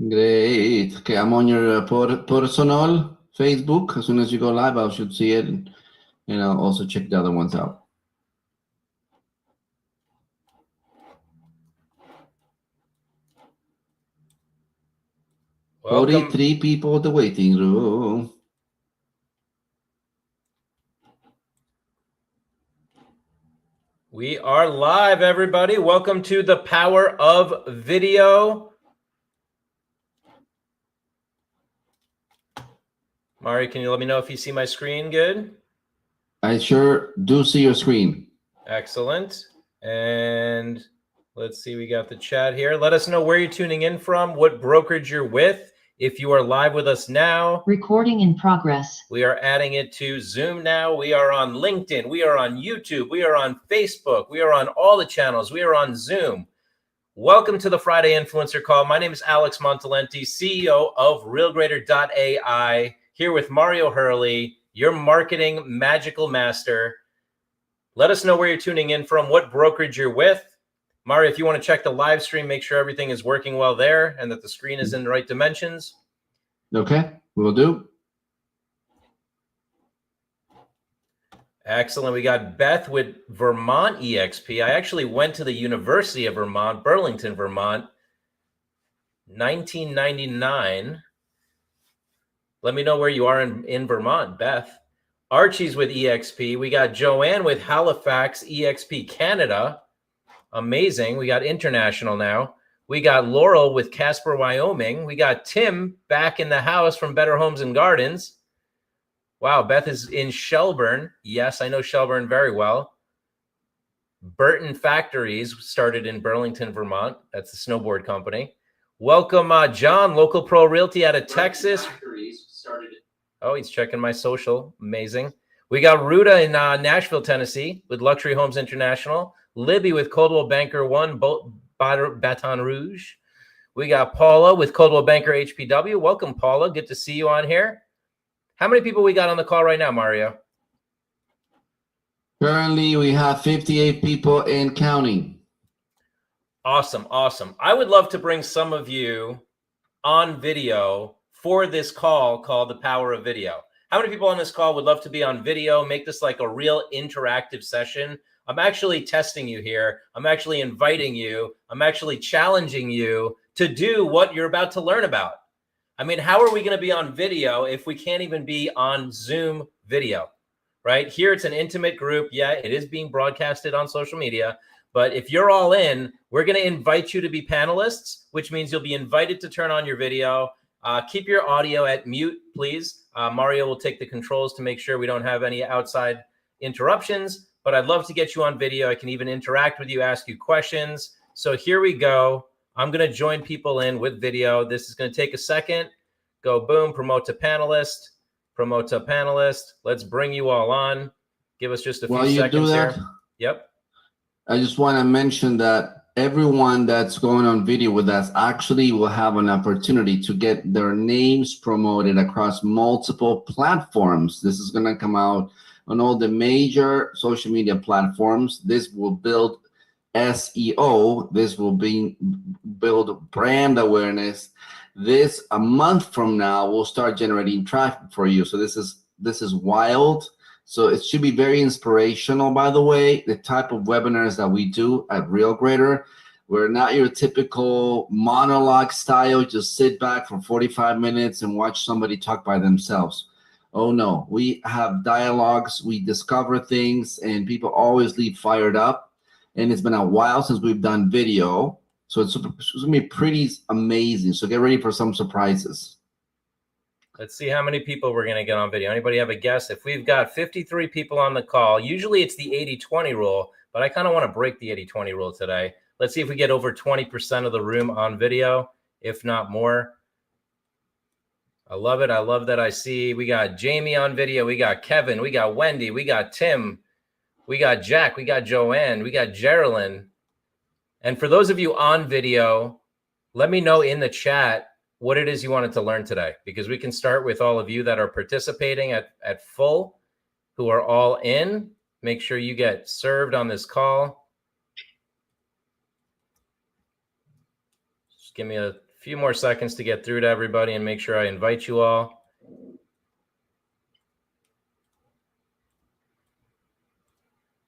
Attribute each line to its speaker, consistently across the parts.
Speaker 1: Great. Okay, I'm on your personal Facebook. As soon as you go live, I should see it, and I'll also check the other ones out.
Speaker 2: Welcome.
Speaker 1: 43 people in the waiting room.
Speaker 2: We are live, everybody. Welcome to the Power of Video. Mari, can you let me know if you see my screen good?
Speaker 1: I sure do see your screen.
Speaker 2: Excellent. And let's see, we got the chat here. Let us know where you're tuning in from, what brokerage you're with. If you are live with us now,
Speaker 3: recording in progress.
Speaker 2: We are adding it to Zoom now. We are on LinkedIn. We are on YouTube. We are on Facebook. We are on all the channels. We are on Zoom. Welcome to the Friday Influencer Call. My name is Alex Montalenti, CEO of RealGrader.ai, here with Mario Hurley, your marketing magical master. Let us know where you're tuning in from, what brokerage you're with. Mario, if you want to check the live stream, make sure everything is working well there and that the screen is in the right dimensions.
Speaker 1: Okay, will do.
Speaker 2: Excellent. We got Beth with Vermont EXP. I actually went to the University of Vermont, Burlington, Vermont, 1999. Let me know where you are in Vermont, Beth. Archie's with EXP. We got Joanne with Halifax EXP Canada. Amazing. We got international now. We got Laurel with Casper, Wyoming. We got Tim back in the house from Better Homes and Gardens. Wow, Beth is in Shelburne. Yes, I know Shelburne very well. Burton Factories started in Burlington, Vermont. That's the snowboard company. Welcome, John, Local Pro Realty out of Texas. Oh, he's checking my social. Amazing. We got Ruta in Nashville, Tennessee with Luxury Homes International. Libby with Coldwell Banker 1, Baton Rouge. We got Paula with Coldwell Banker HPW. Welcome, Paula. Good to see you on here. How many people we got on the call right now, Mario?
Speaker 1: Currently, we have 58 people and counting.
Speaker 2: Awesome, awesome. I would love to bring some of you on video for this call called The Power of Video. How many people on this call would love to be on video, make this like a real interactive session? I'm actually testing you here. I'm actually inviting you. I'm actually challenging you to do what you're about to learn about. I mean, how are we going to be on video if we can't even be on Zoom video, right? Here, it's an intimate group. Yeah, it is being broadcasted on social media. But if you're all in, we're going to invite you to be panelists, which means you'll be invited to turn on your video. Keep your audio at mute, please. Mario will take the controls to make sure we don't have any outside interruptions. But I'd love to get you on video. I can even interact with you, ask you questions. So here we go. I'm going to join people in with video. This is going to take a second. Go boom, promote to panelist, promote to panelist. Let's bring you all on. Give us just a few seconds here. Yep.
Speaker 1: I just want to mention that everyone that's going on video with us actually will have an opportunity to get their names promoted across multiple platforms. This is going to come out on all the major social media platforms. This will build SEO. This will build brand awareness. This, a month from now, will start generating traffic for you. So this is wild. So it should be very inspirational, by the way, the type of webinars that we do at RealGrader. We're not your typical monologue style, just sit back for 45 minutes and watch somebody talk by themselves. Oh no, we have dialogues, we discover things, and people always leave fired up. And it's been a while since we've done video. So it's gonna be pretty amazing. So get ready for some surprises.
Speaker 2: Let's see how many people we're going to get on video. Anybody have a guess? If we've got 53 people on the call, usually it's the 80-20 rule, but I kind of want to break the 80-20 rule today. Let's see if we get over 20% of the room on video, if not more. I love it. I love that I see we got Jamie on video. We got Kevin. We got Wendy. We got Tim. We got Jack. We got Joanne. We got Geraldine. And for those of you on video, let me know in the chat what it is you wanted to learn today, because we can start with all of you that are participating at full, who are all in. Make sure you get served on this call. Just give me a few more seconds to get through to everybody and make sure I invite you all.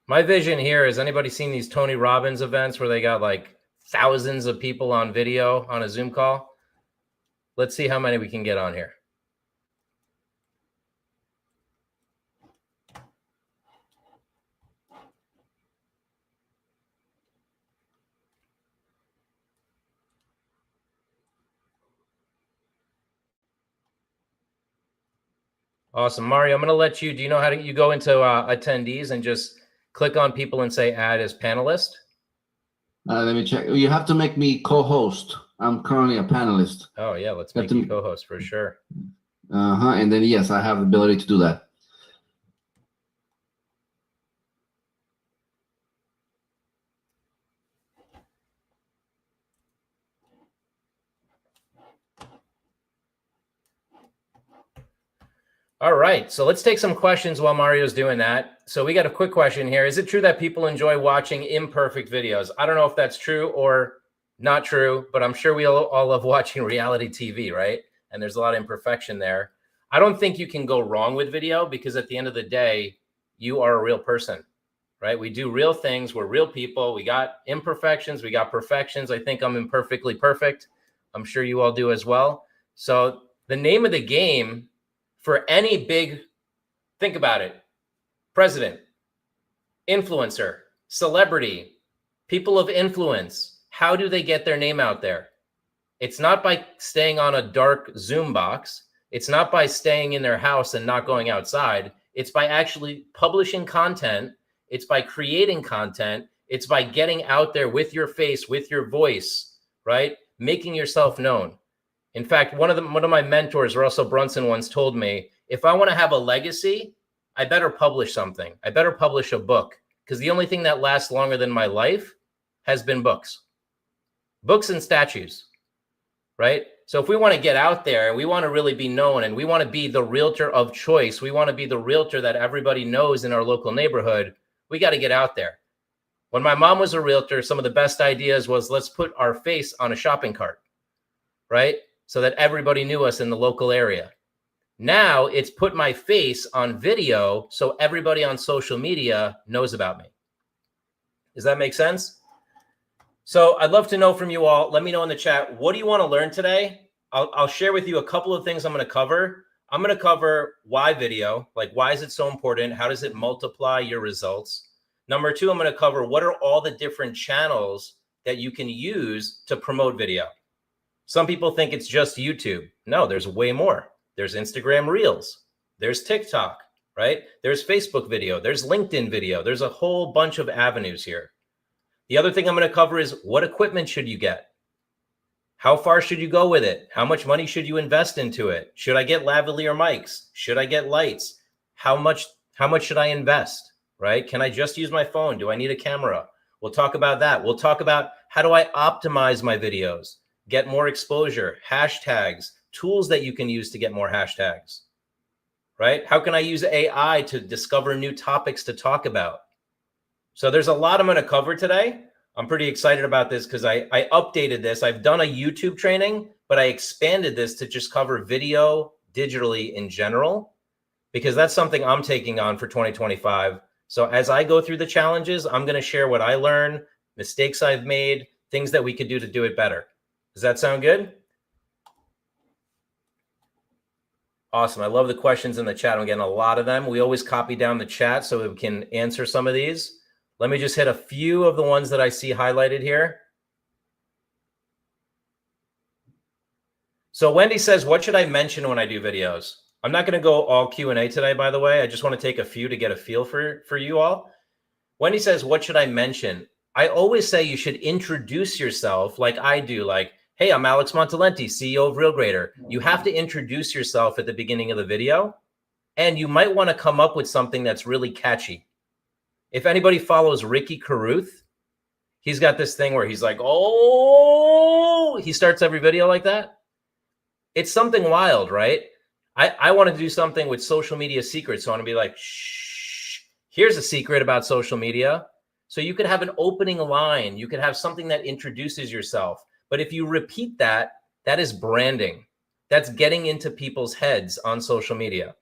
Speaker 2: My vision here is, anybody seen these Tony Robbins events where they got like thousands of people on video on a Zoom call? Let's see how many we can get on here. Awesome. Mario, I'm going to let you, do you know how to, you go into attendees and just click on people and say add as panelist?
Speaker 1: Let me check. You have to make me co-host. I'm currently a panelist.
Speaker 2: Oh yeah, let's make you co-host for sure.
Speaker 1: And then yes, I have the ability to do that.
Speaker 2: All right, so let's take some questions while Mario's doing that. So we got a quick question here. Is it true that people enjoy watching imperfect videos? I don't know if that's true or not true, but I'm sure we all love watching reality TV, right? And there's a lot of imperfection there. I don't think you can go wrong with video, because at the end of the day, you are a real person, right? We do real things. We're real people. We got imperfections. We got perfections. I think I'm imperfectly perfect. I'm sure you all do as well. So the name of the game for any big, think about it, president, influencer, celebrity, people of influence, how do they get their name out there? It's not by staying on a dark Zoom box. It's not by staying in their house and not going outside. It's by actually publishing content. It's by creating content. It's by getting out there with your face, with your voice, right? Making yourself known. In fact, one of my mentors, Russell Brunson, once told me, if I want to have a legacy, I better publish something. I better publish a book, because the only thing that lasts longer than my life has been books. Books and statues, right? So if we want to get out there and we want to really be known and we want to be the realtor of choice, we want to be the realtor that everybody knows in our local neighborhood, we got to get out there. When my mom was a realtor, some of the best ideas was, let's put our face on a shopping cart, right? So that everybody knew us in the local area. Now it's put my face on video so everybody on social media knows about me. Does that make sense? So I'd love to know from you all. Let me know in the chat, what do you want to learn today? I'll share with you a couple of things I'm going to cover. I'm going to cover why video, like why is it so important? How does it multiply your results? Number two, I'm going to cover what are all the different channels that you can use to promote video. Some people think it's just YouTube. No, there's way more. There's Instagram Reels. There's TikTok, right? There's Facebook video. There's LinkedIn video. There's a whole bunch of avenues here. The other thing I'm going to cover is, what equipment should you get? How far should you go with it? How much money should you invest into it? Should I get lavalier mics? Should I get lights? How much should I invest, right? Can I just use my phone? Do I need a camera? We'll talk about that. We'll talk about, how do I optimize my videos? Get more exposure, hashtags, tools that you can use to get more hashtags, right? How can I use AI to discover new topics to talk about? So there's a lot I'm going to cover today. I'm pretty excited about this because I updated this. I've done a YouTube training, but I expanded this to just cover video digitally in general, because that's something I'm taking on for 2025. So as I go through the challenges, I'm going to share what I learned, mistakes I've made, things that we could do to do it better. Does that sound good? Awesome. I love the questions in the chat. I'm getting a lot of them. We always copy down the chat so we can answer some of these. Let me just hit a few of the ones that I see highlighted here. So Wendy says, what should I mention when I do videos? I'm not going to go all Q&A today, by the way. I just want to take a few to get a feel for you all. Wendy says, what should I mention? I always say you should introduce yourself like I do, like, hey, I'm Alex Montalenti, CEO of RealGrader. You have to introduce yourself at the beginning of the video, and you might want to come up with something that's really catchy. If anybody follows Ricky Carruth, he's got this thing where he's like, oh, he starts every video like that. It's something wild, right? I want to do something with social media secrets. So I want to be like, shh, here's a secret about social media. So you could have an opening line. You could have something that introduces yourself. But if you repeat that, that is branding. That's getting into people's heads on social media.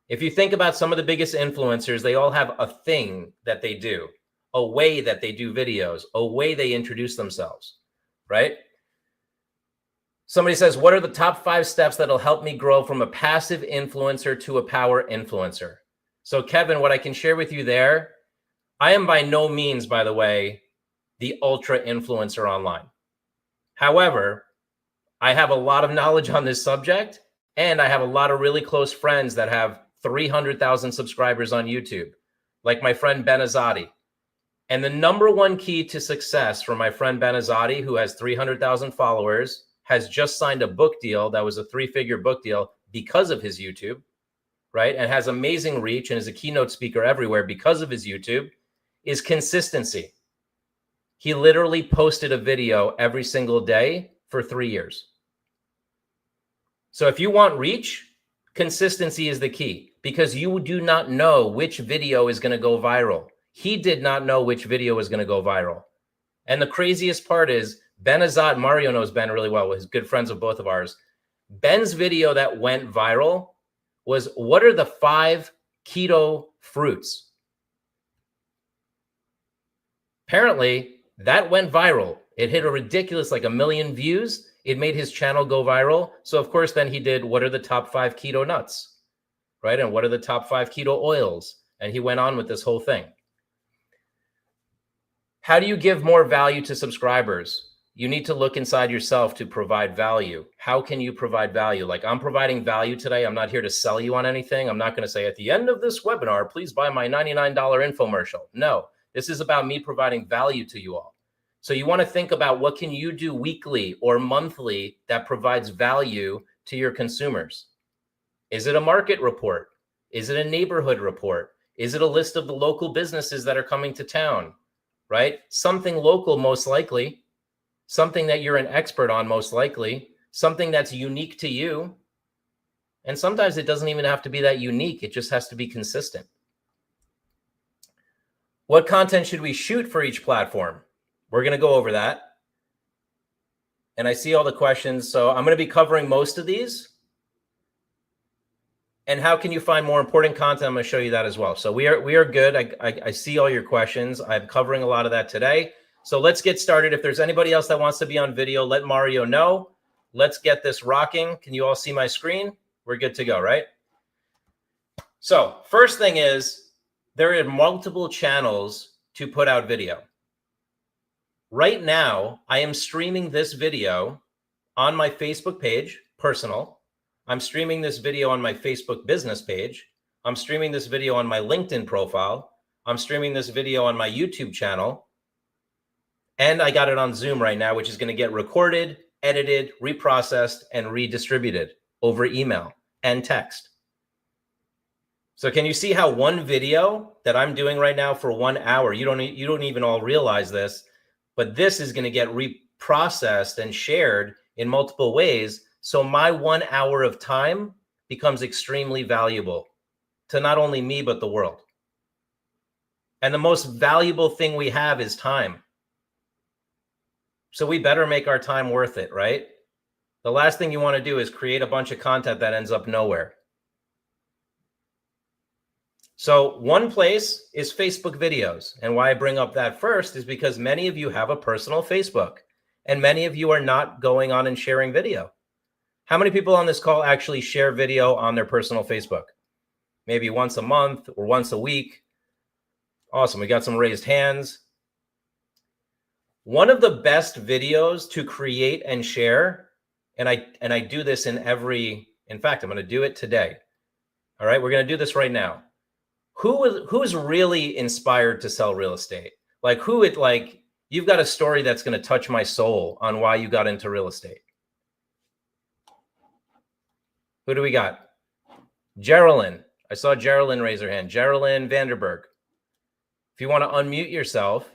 Speaker 2: If you think about some of the biggest influencers, they all have a thing that they do, a way that they do videos, a way they introduce themselves, right? Somebody says, what are the top 5 steps that'll help me grow from a passive influencer to a power influencer? So Kevin, what I can share with you there, I am by no means, by the way, the ultra influencer online. However, I have a lot of knowledge on this subject, and I have a lot of really close friends that have 300,000 subscribers on YouTube, like my friend Ben Azadi. And the number one key to success for my friend Ben Azadi, who has 300,000 followers, has just signed a book deal that was a 3-figure book deal because of his YouTube, right? And has amazing reach and is a keynote speaker everywhere because of his YouTube, is consistency. He literally posted a video every single day for 3 years. So if you want reach, consistency is the key, because you do not know which video is going to go viral. He did not know which video was going to go viral. And the craziest part is Ben Azad, Mario knows Ben really well, he's good friends with both of ours. Ben's video that went viral was, what are the 5 keto fruits? Apparently, that went viral. It hit a ridiculous, like 1 million views. It made his channel go viral. So of course, then he did, what are the top 5 keto nuts, right? And what are the top 5 keto oils? And he went on with this whole thing. How do you give more value to subscribers? You need to look inside yourself to provide value. How can you provide value? Like, I'm providing value today. I'm not here to sell you on anything. I'm not going to say at the end of this webinar, please buy my $99 infomercial. No, this is about me providing value to you all. So you want to think about, what can you do weekly or monthly that provides value to your consumers? Is it a market report? Is it a neighborhood report? Is it a list of the local businesses that are coming to town, right? Something local, most likely. Something that you're an expert on, most likely. Something that's unique to you. And sometimes it doesn't even have to be that unique. It just has to be consistent. What content should we shoot for each platform? We're going to go over that. And I see all the questions. So I'm going to be covering most of these. And how can you find more important content? I'm going to show you that as well. So we are good. I see all your questions. I'm covering a lot of that today. So let's get started. If there's anybody else that wants to be on video, let Mario know. Let's get this rocking. Can you all see my screen? We're good to go, right? So first thing is, there are multiple channels to put out video. Right now, I am streaming this video on my Facebook page, personal. I'm streaming this video on my Facebook business page. I'm streaming this video on my LinkedIn profile. I'm streaming this video on my YouTube channel. And I got it on Zoom right now, which is going to get recorded, edited, reprocessed, and redistributed over email and text. So can you see how one video that I'm doing right now for 1 hour, you don't even all realize this, but this is going to get reprocessed and shared in multiple ways. So my 1 hour of time becomes extremely valuable to not only me, but the world. And the most valuable thing we have is time. So we better make our time worth it, right? The last thing you want to do is create a bunch of content that ends up nowhere. So one place is Facebook videos. And why I bring up that first is because many of you have a personal Facebook, and many of you are not going on and sharing video. How many people on this call actually share video on their personal Facebook? Maybe once a month or once a week. Awesome. We got some raised hands. One of the best videos to create and share, and I do this in fact, I'm going to do it today. All right, we're going to do this right now. Who is really inspired to sell real estate? Like, you've got a story that's going to touch my soul on why you got into real estate. Who do we got? Geraldine. I saw Geraldine raise her hand. Geraldine Vanderberg. If you want to unmute yourself,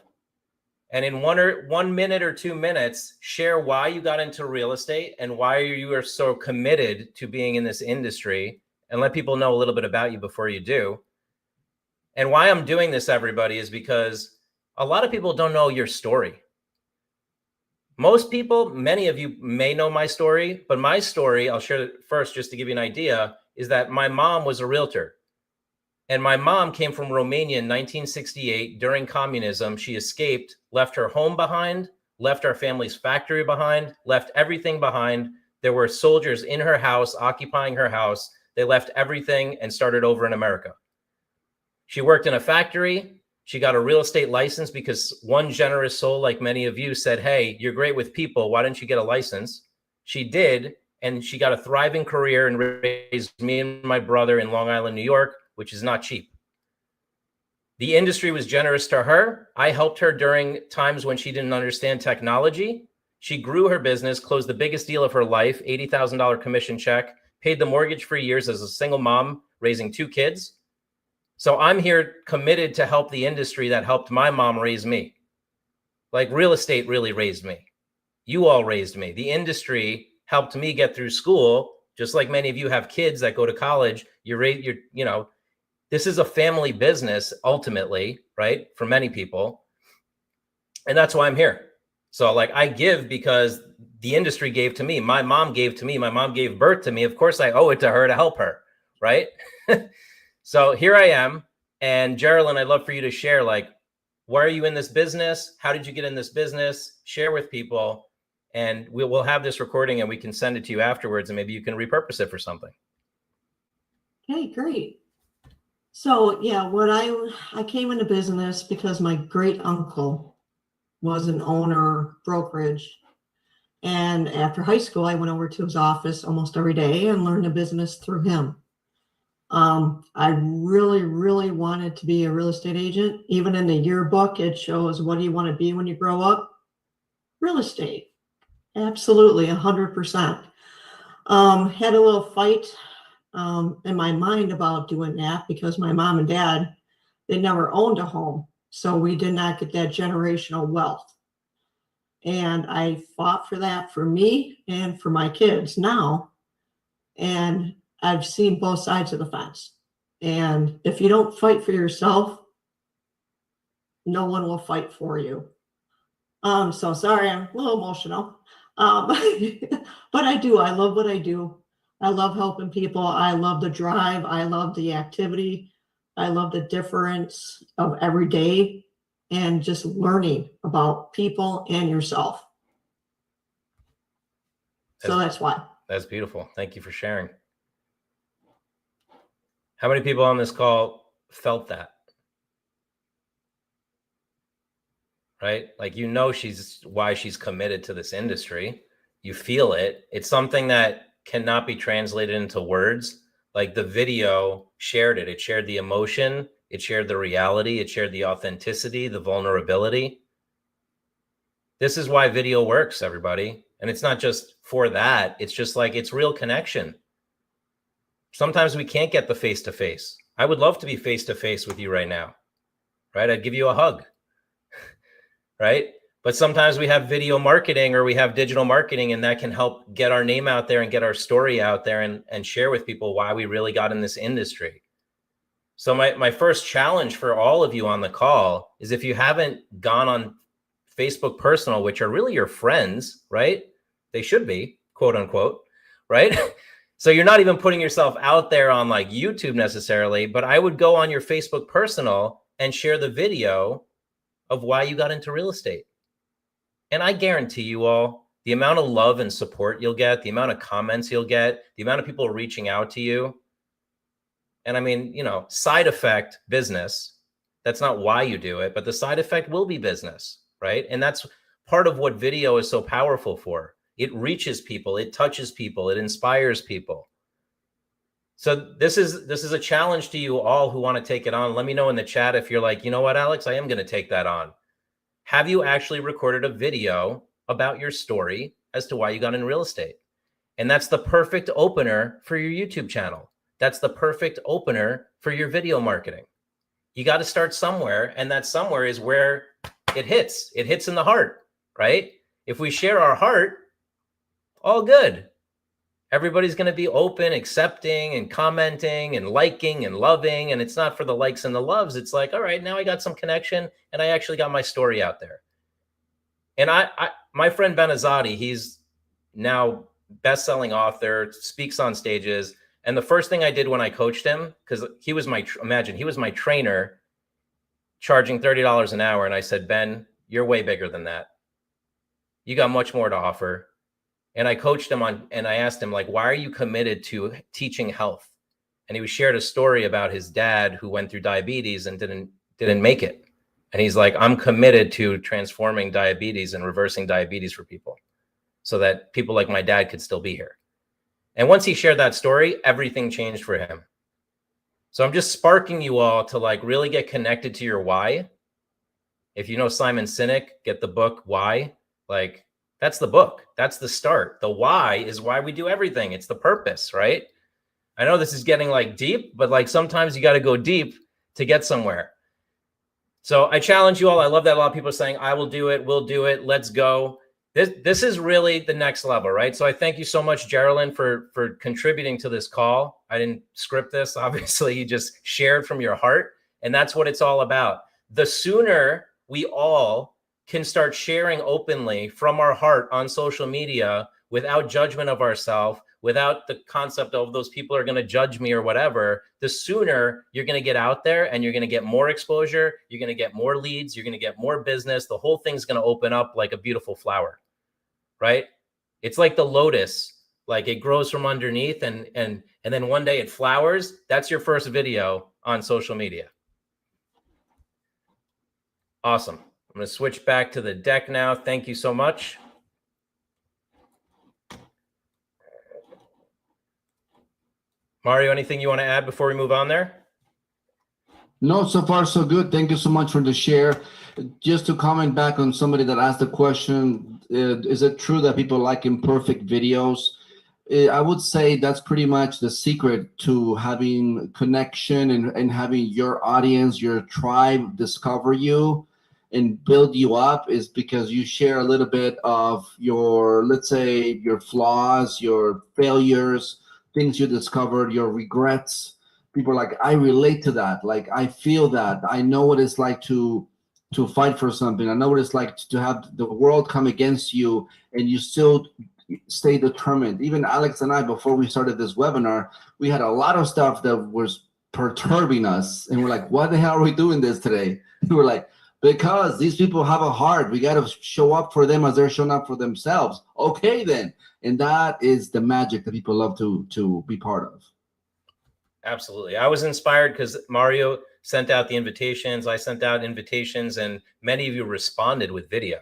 Speaker 2: and in 1 minute or 2 minutes, share why you got into real estate and why you are so committed to being in this industry, and let people know a little bit about you before you do. And why I'm doing this, everybody, is because a lot of people don't know your story. Most people, many of you may know my story, but my story, I'll share it first just to give you an idea, is that my mom was a realtor. And my mom came from Romania in 1968 during communism. She escaped, left her home behind, left our family's factory behind, left everything behind. There were soldiers in her house, occupying her house. They left everything and started over in America. She worked in a factory. She got a real estate license because one generous soul, like many of you, said, hey, you're great with people. Why don't you get a license? She did. And she got a thriving career and raised me and my brother in Long Island, New York, which is not cheap. The industry was generous to her. I helped her during times when she didn't understand technology. She grew her business, closed the biggest deal of her life, $80,000 commission check, paid the mortgage for years as a single mom, raising 2 kids. So I'm here committed to help the industry that helped my mom raise me. Like real estate really raised me. You all raised me. The industry helped me get through school, just like many of you have kids that go to college. This is a family business ultimately, right? For many people. And that's why I'm here. So like I give because the industry gave to me. My mom gave to me. My mom gave birth to me. Of course, I owe it to her to help her, right? So here I am. And Geraldine, I'd love for you to share, like, why are you in this business? How did you get in this business? Share with people. And we'll have this recording and we can send it to you afterwards. And maybe you can repurpose it for something.
Speaker 3: Okay, great. So yeah, I came into business because my great uncle was an owner brokerage. And after high school, I went over to his office almost every day and learned the business through him. I really, really wanted to be a real estate agent. Even in the yearbook, it shows, what do you want to be when you grow up? Real estate. Absolutely, 100%. Had a little fight in my mind about doing that because my mom and dad, they never owned a home. So we did not get that generational wealth. And I fought for that for me and for my kids now. And I've seen both sides of the fence. And if you don't fight for yourself, no one will fight for you. So sorry, I'm a little emotional. But I do. I love what I do. I love helping people. I love the drive. I love the activity. I love the difference of every day and just learning about people and yourself. So that's why.
Speaker 2: That's beautiful. Thank you for sharing. How many people on this call felt that? Right? Like, why she's committed to this industry. You feel it. It's something that cannot be translated into words. Like the video shared it. It shared the emotion. It shared the reality. It shared the authenticity, the vulnerability. This is why video works, everybody. And it's not just for that. It's just like, it's real connection. Sometimes we can't get the face-to-face. I would love to be face-to-face with you right now, right? I'd give you a hug, right? But sometimes we have video marketing or we have digital marketing, and that can help get our name out there and get our story out there and share with people why we really got in this industry. So my first challenge for all of you on the call is, if you haven't gone on Facebook personal, which are really your friends, right? They should be, quote unquote, right? So you're not even putting yourself out there on like YouTube necessarily, but I would go on your Facebook personal and share the video of why you got into real estate. And I guarantee you all, the amount of love and support you'll get, the amount of comments you'll get, the amount of people reaching out to you. And I mean, side effect business, that's not why you do it, but the side effect will be business, right? And that's part of what video is so powerful for. It reaches people, it touches people, it inspires people. So this is a challenge to you all who want to take it on. Let me know in the chat if you're like, you know what, Alex, I am going to take that on. Have you actually recorded a video about your story as to why you got in real estate? And that's the perfect opener for your YouTube channel. That's the perfect opener for your video marketing. You got to start somewhere, and that somewhere is where it hits. It hits in the heart, right? If we share our heart, all good. Everybody's going to be open, accepting, and commenting, and liking, and loving. And it's not for the likes and the loves. It's like, all right, now I got some connection, and I actually got my story out there. And my friend Ben Azadi, he's now best-selling author, speaks on stages. And the first thing I did when I coached him, because he was imagine he was my trainer, charging $30 an hour. And I said, Ben, you're way bigger than that. You got much more to offer. And I coached him on, and I asked him, like, why are you committed to teaching health? And he shared a story about his dad who went through diabetes and didn't make it. And he's like, I'm committed to transforming diabetes and reversing diabetes for people so that people like my dad could still be here. And once he shared that story, everything changed for him. So I'm just sparking you all to like really get connected to your why. If you know Simon Sinek, get the book Why. Like, that's the book. That's the start. The why is why we do everything. It's the purpose, right? I know this is getting like deep, but like sometimes you got to go deep to get somewhere. So I challenge you all. I love that a lot of people are saying, I will do it. We'll do it. Let's go. This is really the next level, right? So I thank you so much, Geraldine, for contributing to this call. I didn't script this. Obviously, you just shared from your heart. And that's what it's all about. The sooner we all can start sharing openly from our heart on social media without judgment of ourselves, without the concept of those people are going to judge me or whatever, the sooner you're going to get out there and you're going to get more exposure, you're going to get more leads, you're going to get more business. The whole thing's going to open up like a beautiful flower, right? It's like the lotus, like it grows from underneath and then one day it flowers. That's your first video on social media. Awesome. I'm going to switch back to the deck now. Thank you so much. Mario, anything you want to add before we move on there?
Speaker 1: No, so far so good. Thank you so much for the share. Just to comment back on somebody that asked the question, is it true that people like imperfect videos? I would say that's pretty much the secret to having connection and having your audience, your tribe discover you and build you up, is because you share a little bit of your, let's say, your flaws, your failures, things you discovered, your regrets. People are like, I relate to that. Like, I feel that. I know what it's like to fight for something. I know what it's like to have the world come against you and you still stay determined. Even Alex and I, before we started this webinar, we had a lot of stuff that was perturbing us. And we're like, why the hell are we doing this today? We were like, because these people have a heart. We got to show up for them as they're showing up for themselves. Okay, then. And that is the magic that people love to be part of.
Speaker 2: Absolutely. I was inspired because Mario sent out the invitations. I sent out invitations and many of you responded with video.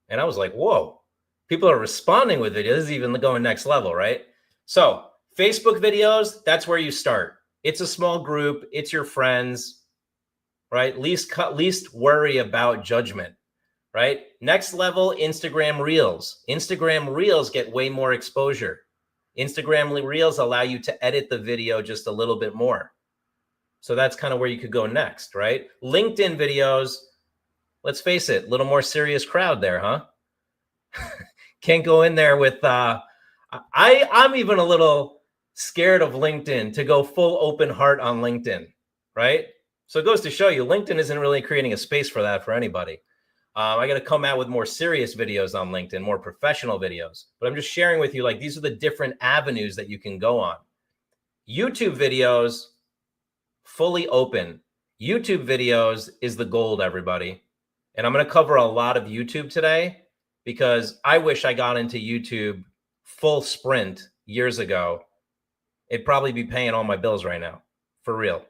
Speaker 2: And I was like, whoa, people are responding with video. This is even going next level, right? So Facebook videos, that's where you start. It's a small group. It's your friends, right? Least worry about judgment, right? Next level, Instagram Reels. Instagram Reels get way more exposure. Instagram Reels allow you to edit the video just a little bit more. So that's kind of where you could go next, right? LinkedIn videos, let's face it, a little more serious crowd there, huh? Can't go in there with, I'm even a little scared of LinkedIn to go full open heart on LinkedIn, right? So it goes to show you, LinkedIn isn't really creating a space for that for anybody. I got to come out with more serious videos on LinkedIn, more professional videos. But I'm just sharing with you, like, these are the different avenues that you can go on. YouTube videos, fully open. YouTube videos is the gold, everybody. And I'm going to cover a lot of YouTube today because I wish I got into YouTube full sprint years ago. It'd probably be paying all my bills right now, for real.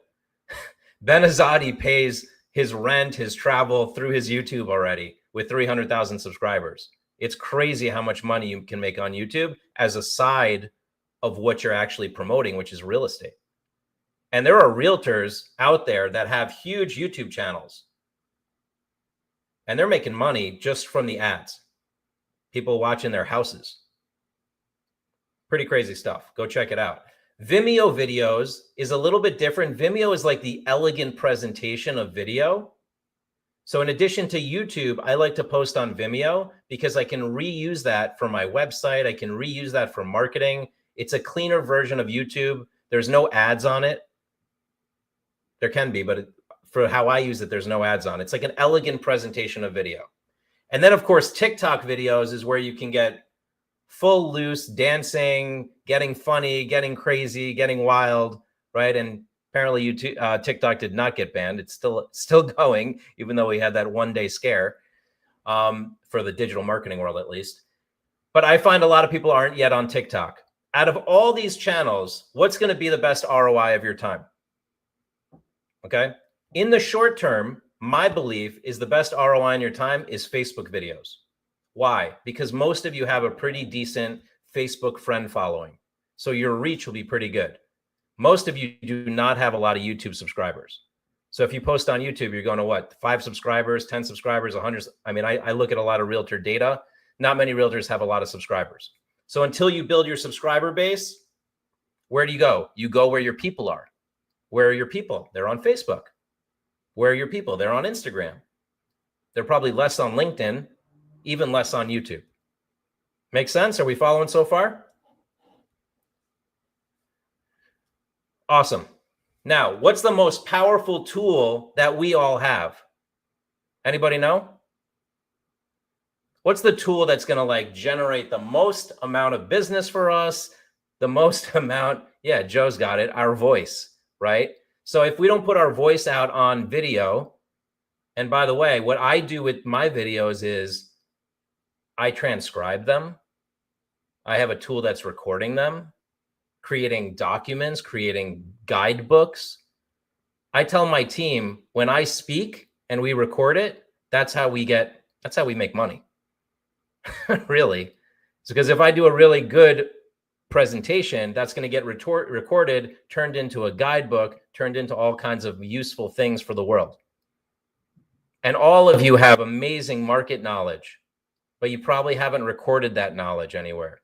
Speaker 2: Ben Azadi pays his rent, his travel through his YouTube already with 300,000 subscribers. It's crazy how much money you can make on YouTube as a side of what you're actually promoting, which is real estate. And there are realtors out there that have huge YouTube channels and they're making money just from the ads. People watching their houses. Pretty crazy stuff. Go check it out. Vimeo videos is a little bit different. Vimeo is like the elegant presentation of video. So in addition to YouTube, I like to post on Vimeo because I can reuse that for my website. I can reuse that for marketing. It's a cleaner version of YouTube. There's no ads on it. There can be, but for how I use it, there's no ads on it. It's like an elegant presentation of video. And then of course, TikTok videos is where you can get full loose dancing, getting funny, getting crazy, getting wild, right? And apparently TikTok did not get banned. It's still going, even though we had that one-day scare for the digital marketing world, at least. But I find a lot of people aren't yet on TikTok. Out of all these channels, what's going to be the best ROI of your time? Okay. In the short term, my belief is the best ROI on your time is Facebook videos. Why? Because most of you have a pretty decent Facebook friend following. So your reach will be pretty good. Most of you do not have a lot of YouTube subscribers. So if you post on YouTube, you're going to what? 5 subscribers, 10 subscribers, 100. I mean, I look at a lot of realtor data. Not many realtors have a lot of subscribers. So until you build your subscriber base, where do you go? You go where your people are. Where are your people? They're on Facebook. Where are your people? They're on Instagram. They're probably less on LinkedIn, even less on YouTube. Make sense? Are we following so far? Awesome. Now, what's the most powerful tool that we all have? Anybody know? What's the tool that's going to like generate the most amount of business for us? The most amount, yeah, Joe's got it, our voice, right? So if we don't put our voice out on video, and by the way, what I do with my videos is I transcribe them. I have a tool that's recording them, creating documents, creating guidebooks. I tell my team when I speak and we record it, that's how we make money. Really. It's because if I do a really good presentation, that's going to get recorded, turned into a guidebook, turned into all kinds of useful things for the world. And all of you have amazing market knowledge, but you probably haven't recorded that knowledge anywhere.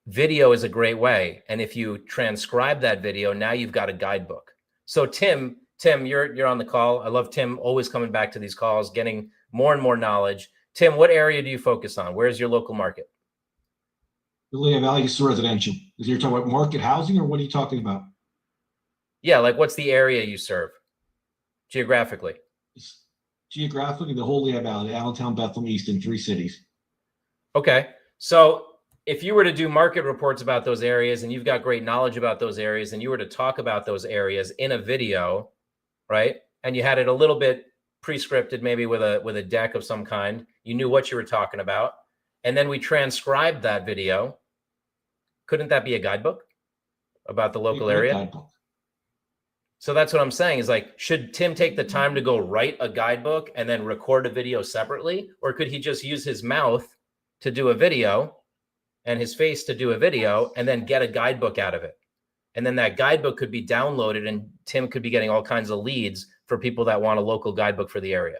Speaker 2: Video is a great way. And if you transcribe that video, now you've got a guidebook. So Tim, you're on the call. I love Tim always coming back to these calls, getting more and more knowledge. Tim, what area do you focus on? Where's your local market?
Speaker 4: The Lehigh Valley is residential. Is you're talking about market housing, or what are you talking about?
Speaker 2: Yeah, like what's the area you serve geographically?
Speaker 4: Geographically, the whole Lehigh Valley, Allentown, Bethlehem, Easton, 3 cities.
Speaker 2: Okay. So if you were to do market reports about those areas and you've got great knowledge about those areas and you were to talk about those areas in a video, right? And you had it a little bit pre-scripted, maybe with a deck of some kind, you knew what you were talking about. And then we transcribed that video. Couldn't that be a guidebook about the local area?
Speaker 4: Guidebook.
Speaker 2: So that's what I'm saying is like, should Tim take the time to go write a guidebook and then record a video separately? Or could he just use his mouth to do a video and his face to do a video and then get a guidebook out of it? And then that guidebook could be downloaded and Tim could be getting all kinds of leads for people that want a local guidebook for the area.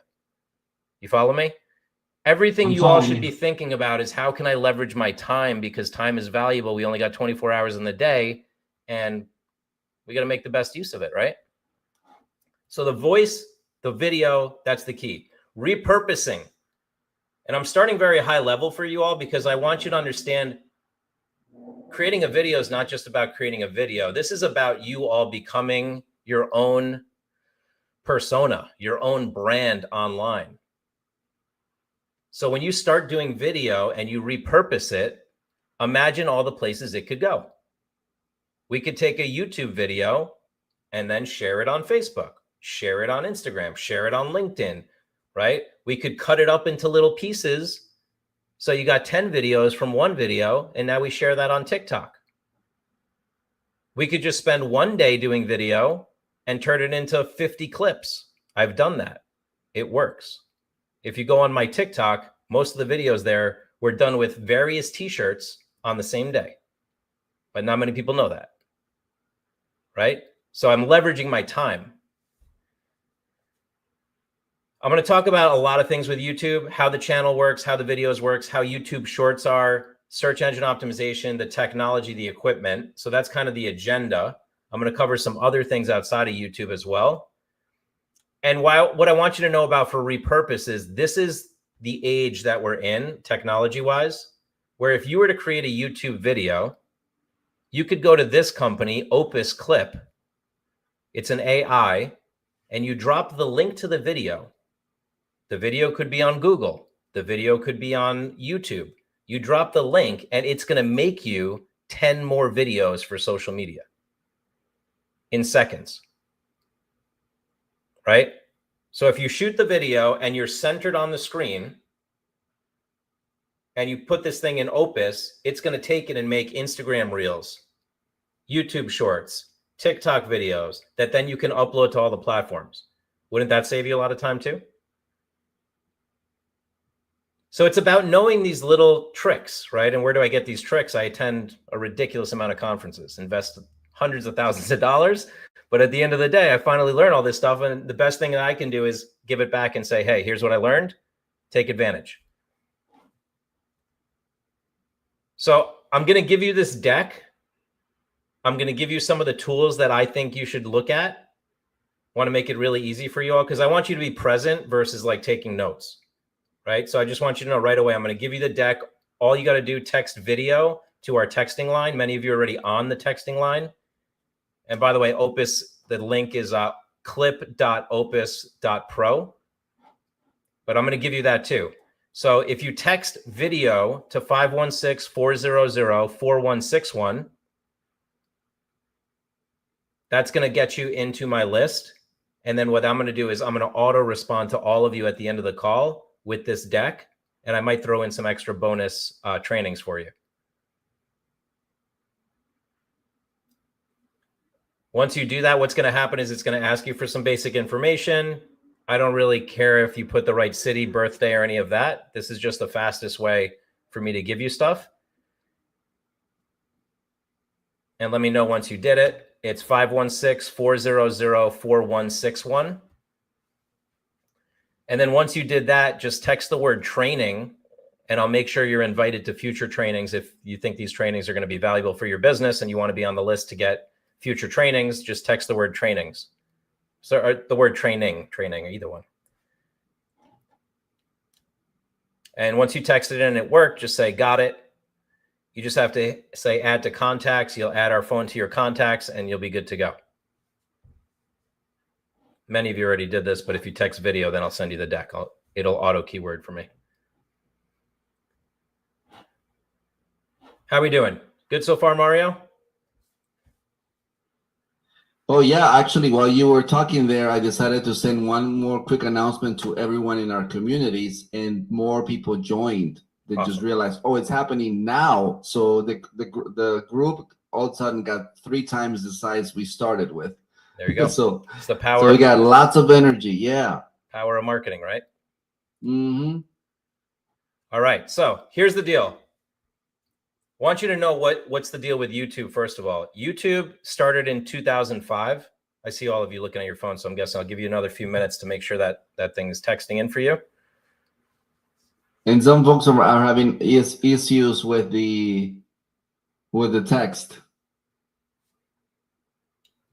Speaker 2: You follow me? Everything you all should be thinking about is how can I leverage my time, because time is valuable. We only got 24 hours in the day and we got to make the best use of it, right? So the voice, the video, that's the key. Repurposing. And I'm starting very high level for you all because I want you to understand creating a video is not just about creating a video. This is about you all becoming your own persona, your own brand online. So when you start doing video and you repurpose it, imagine all the places it could go. We could take a YouTube video and then share it on Facebook, share it on Instagram, share it on LinkedIn, right? We could cut it up into little pieces. So you got 10 videos from one video, and now we share that on TikTok. We could just spend one day doing video and turn it into 50 clips. I've done that. It works. If you go on my TikTok, most of the videos there were done with various t-shirts on the same day, but not many people know that, right? So I'm leveraging my time. I'm going to talk about a lot of things with YouTube, how the channel works, how the videos works, how YouTube shorts are, search engine optimization, the technology, the equipment. So that's kind of the agenda. I'm going to cover some other things outside of YouTube as well. And what I want you to know about for repurpose is this is the age that we're in technology-wise, where if you were to create a YouTube video, you could go to this company, Opus Clip. It's an AI, and you drop the link to the video. The video could be on Google. The video could be on YouTube. You drop the link and it's going to make you 10 more videos for social media in seconds, right? So if you shoot the video and you're centered on the screen and you put this thing in Opus, it's going to take it and make Instagram Reels, YouTube Shorts, TikTok videos that then you can upload to all the platforms. Wouldn't that save you a lot of time too? So it's about knowing these little tricks, right? And where do I get these tricks? I attend a ridiculous amount of conferences, invest hundreds of thousands of dollars. But at the end of the day, I finally learn all this stuff. And the best thing that I can do is give it back and say, hey, here's what I learned. Take advantage. So I'm going to give you this deck. I'm going to give you some of the tools that I think you should look at. I want to make it really easy for you all because I want you to be present versus like taking notes. Right? So I just want you to know right away, I'm going to give you the deck. All you got to do, text video to our texting line. Many of you are already on the texting line. And by the way, Opus, the link is clip.opus.pro. But I'm going to give you that too. So if you text video to 516-400-4161, that's going to get you into my list. And then what I'm going to do is I'm going to auto respond to all of you at the end of the call with this deck, and I might throw in some extra bonus trainings for you. Once you do that, what's going to happen is it's going to ask you for some basic information. I don't really care if you put the right city, birthday, or any of that. This is just the fastest way for me to give you stuff. And let me know once you did it. It's 516-400-4161. And then once you did that, just text the word training, and I'll make sure you're invited to future trainings. If you think these trainings are going to be valuable for your business and you want to be on the list to get future trainings, just text the word trainings. So the word training, either one. And once you text it in and it worked, just say, got it. You just have to say add to contacts. You'll add our phone to your contacts and you'll be good to go. Many of you already did this, but if you text video, then I'll send you the deck. It'll auto keyword for me. How are we doing? Good so far, Mario?
Speaker 1: Oh, yeah. Actually, while you were talking there, I decided to send one more quick announcement to everyone in our communities, and more people joined. They
Speaker 2: Awesome.
Speaker 1: just realized, oh, it's happening now. So the group all of a sudden got 3 times the size we started with.
Speaker 2: There you go.
Speaker 1: So
Speaker 2: it's the power.
Speaker 1: So we got lots of energy. Yeah.
Speaker 2: Power of marketing, right?
Speaker 1: Mm-hmm.
Speaker 2: All right. So here's the deal. I want you to know what's the deal with YouTube, first of all. YouTube started in 2005. I see all of you looking at your phone, so I'm guessing I'll give you another few minutes to make sure that that thing is texting in for you.
Speaker 1: And some folks are having issues with the text.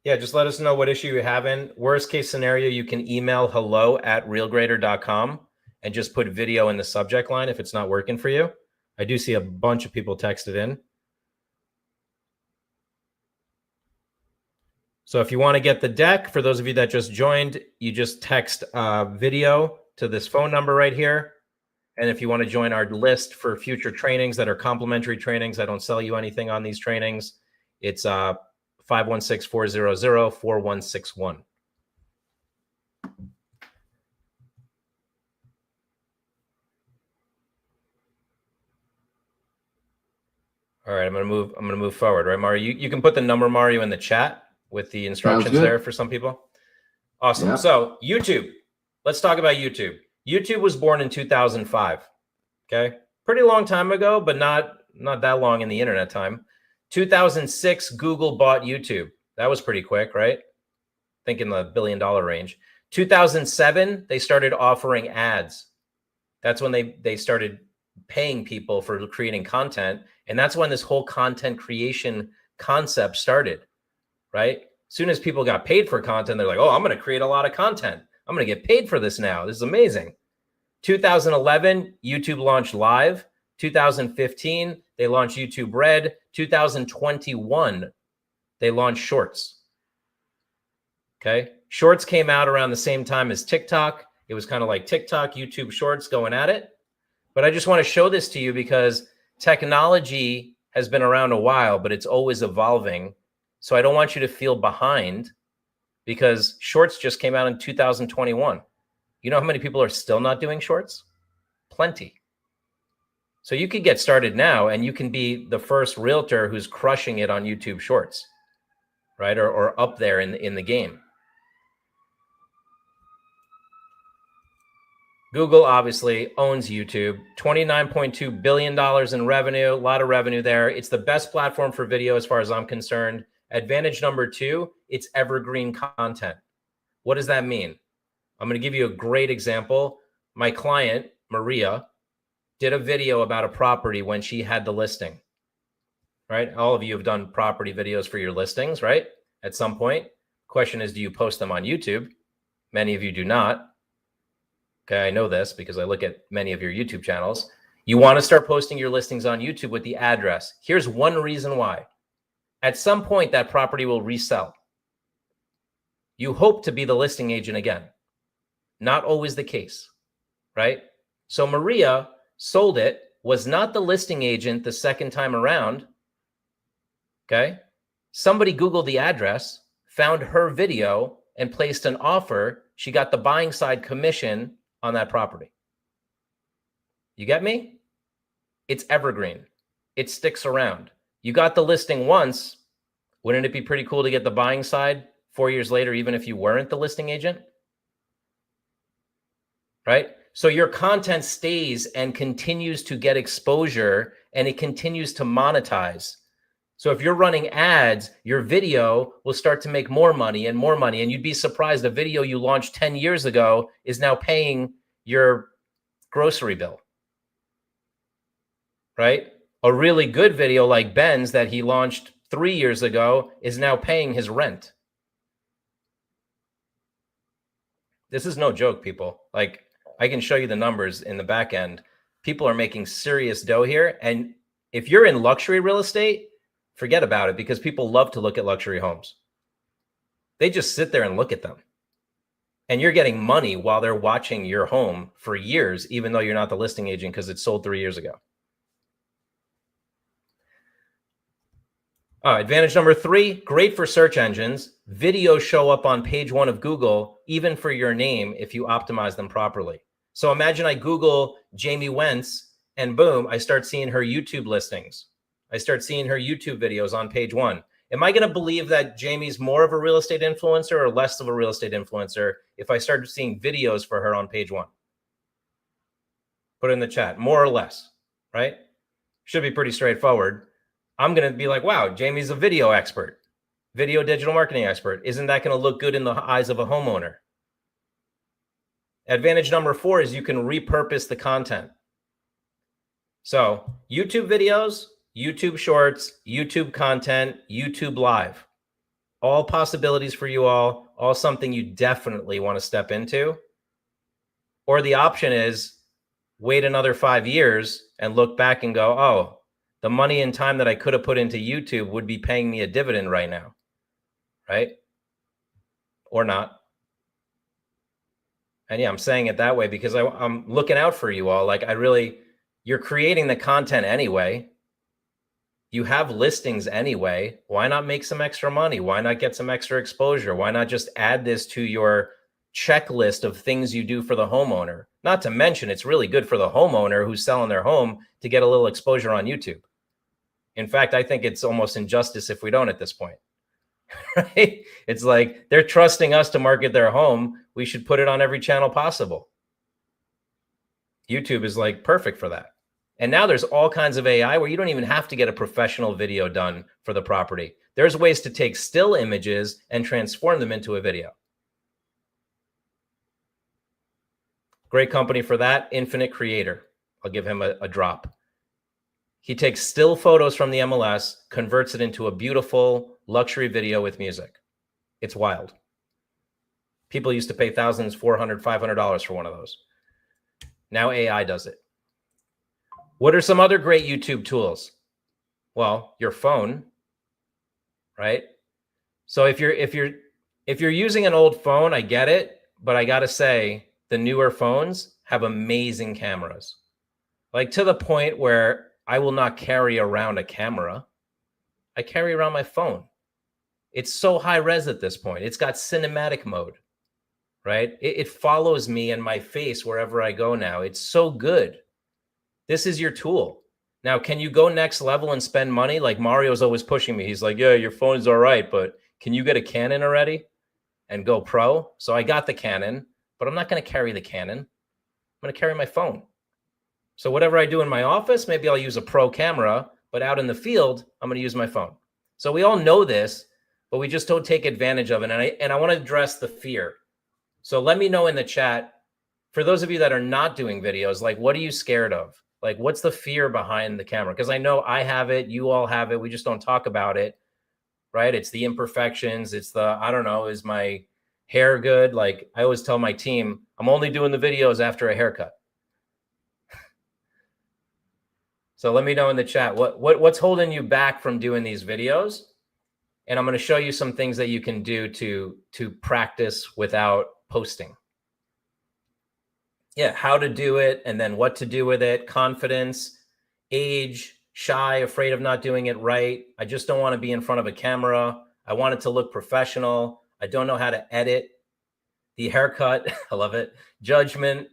Speaker 2: Yeah, just let us know what issue you're having. Worst case scenario, you can email hello@realgrader.com and just put video in the subject line if it's not working for you. I do see a bunch of people texted in. So if you want to get the deck, for those of you that just joined, you just text video to this phone number right here. And if you want to join our list for future trainings that are complimentary trainings, I don't sell you anything on these trainings. It's 516-400-4161. All right, I'm gonna move forward, right, Mario? You can put the number, Mario, in the chat with the instructions there for some people. Awesome. Yeah. So YouTube, let's talk about YouTube. YouTube was born in 2005. Okay, pretty long time ago, but not that long in the internet time. 2006, Google bought YouTube. That was pretty quick, right? I think in the $1 billion range. 2007, they started offering ads. That's when they started paying people for creating content. And that's when this whole content creation concept started, right? As soon as people got paid for content, they're like, oh, I'm going to create a lot of content. I'm going to get paid for this now. This is amazing. 2011, YouTube launched Live. 2015, they launched YouTube Red. 2021, they launched Shorts. Okay. Shorts came out around the same time as TikTok. It was kind of like TikTok, YouTube Shorts going at it. But I just want to show this to you because technology has been around a while, but it's always evolving. So I don't want you to feel behind because shorts just came out in 2021. You know how many people are still not doing shorts? Plenty. So you could get started now and you can be the first realtor who's crushing it on YouTube Shorts, right? Or up there in the game. Google obviously owns YouTube, $29.2 billion in revenue, a lot of revenue there. It's the best platform for video as far as I'm concerned. Advantage number 2, it's evergreen content. What does that mean? I'm going to give you a great example. My client, Maria, did a video about a property when she had the listing, right? All of you have done property videos for your listings, right? At some point. Question is, do you post them on YouTube? Many of you do not. Okay, I know this because I look at many of your YouTube channels. You want to start posting your listings on YouTube with the address. Here's one reason why. At some point, that property will resell. You hope to be the listing agent again. Not always the case, right? So Maria sold it, was not the listing agent the second time around. Okay. Somebody Googled the address, found her video, and placed an offer. She got the buying side commission on that property. You get me? It's evergreen. It sticks around. You got the listing once. Wouldn't it be pretty cool to get the buying side 4 years later, even if you weren't the listing agent? Right? So your content stays and continues to get exposure and it continues to monetize. So if you're running ads, your video will start to make more money. And you'd be surprised a video you launched 10 years ago is now paying your grocery bill, right? A really good video like Ben's that he launched 3 years ago is now paying his rent. This is no joke, people. Like, I can show you the numbers in the back end. People are making serious dough here. And if you're in luxury real estate, forget about it because people love to look at luxury homes. They just sit there and look at them. And you're getting money while they're watching your home for years, even though you're not the listing agent because it sold 3 years ago. Advantage number 3, great for search engines. Videos show up on page 1 of Google, even for your name, if you optimize them properly. So imagine I Google Jamie Wentz and boom, I start seeing her YouTube listings. I start seeing her YouTube videos on page 1. Am I going to believe that Jamie's more of a real estate influencer or less of a real estate influencer if I start seeing videos for her on page 1? Put it in the chat, more or less, right? Should be pretty straightforward. I'm going to be like, wow, Jamie's a video expert, video digital marketing expert. Isn't that going to look good in the eyes of a homeowner? Advantage number 4 is you can repurpose the content. So YouTube videos, YouTube shorts, YouTube content, YouTube live, all possibilities for you all something you definitely want to step into. Or the option is wait another 5 years and look back and go, oh, the money and time that I could have put into YouTube would be paying me a dividend right now, right? Or not. And yeah, I'm saying it that way because I'm looking out for you all. Like you're creating the content anyway. You have listings anyway. Why not make some extra money? Why not get some extra exposure? Why not just add this to your checklist of things you do for the homeowner? Not to mention, it's really good for the homeowner who's selling their home to get a little exposure on YouTube. In fact, I think it's almost injustice if we don't at this point, right? It's like they're trusting us to market their home. We should put it on every channel possible. YouTube is like perfect for that. And now there's all kinds of AI where you don't even have to get a professional video done for the property. There's ways to take still images and transform them into a video. Great company for that, Infinite Creator. I'll give him a drop. He takes still photos from the MLS, converts it into a beautiful luxury video with music. It's wild. People used to pay thousands, $400, $500 for one of those. Now AI does it. What are some other great YouTube tools? Well, your phone, right? So if you're using an old phone, I get it, but I got to say the newer phones have amazing cameras. Like to the point where I will not carry around a camera. I carry around my phone. It's so high res at this point. It's got cinematic mode, right? It follows me and my face wherever I go now. It's so good. This is your tool. Now, can you go next level and spend money? Like Mario's always pushing me. He's like, yeah, your phone's all right, but can you get a Canon already and go pro? So I got the Canon, but I'm not going to carry the Canon. I'm going to carry my phone. So whatever I do in my office, maybe I'll use a pro camera, but out in the field, I'm going to use my phone. So we all know this, but we just don't take advantage of it. And I want to address the fear. So let me know in the chat, for those of you that are not doing videos, like, what are you scared of? Like, what's the fear behind the camera? Because I know I have it, you all have it. We just don't talk about it, right? It's the imperfections. It's the, I don't know, is my hair good? Like I always tell my team, I'm only doing the videos after a haircut. So let me know in the chat, what's holding you back from doing these videos? And I'm going to show you some things that you can do to practice without posting. Yeah, how to do it and then what to do with it, confidence, age, shy, afraid of not doing it right. I just don't want to be in front of a camera. I want it to look professional. I don't know how to edit. The haircut, I love it. Judgment.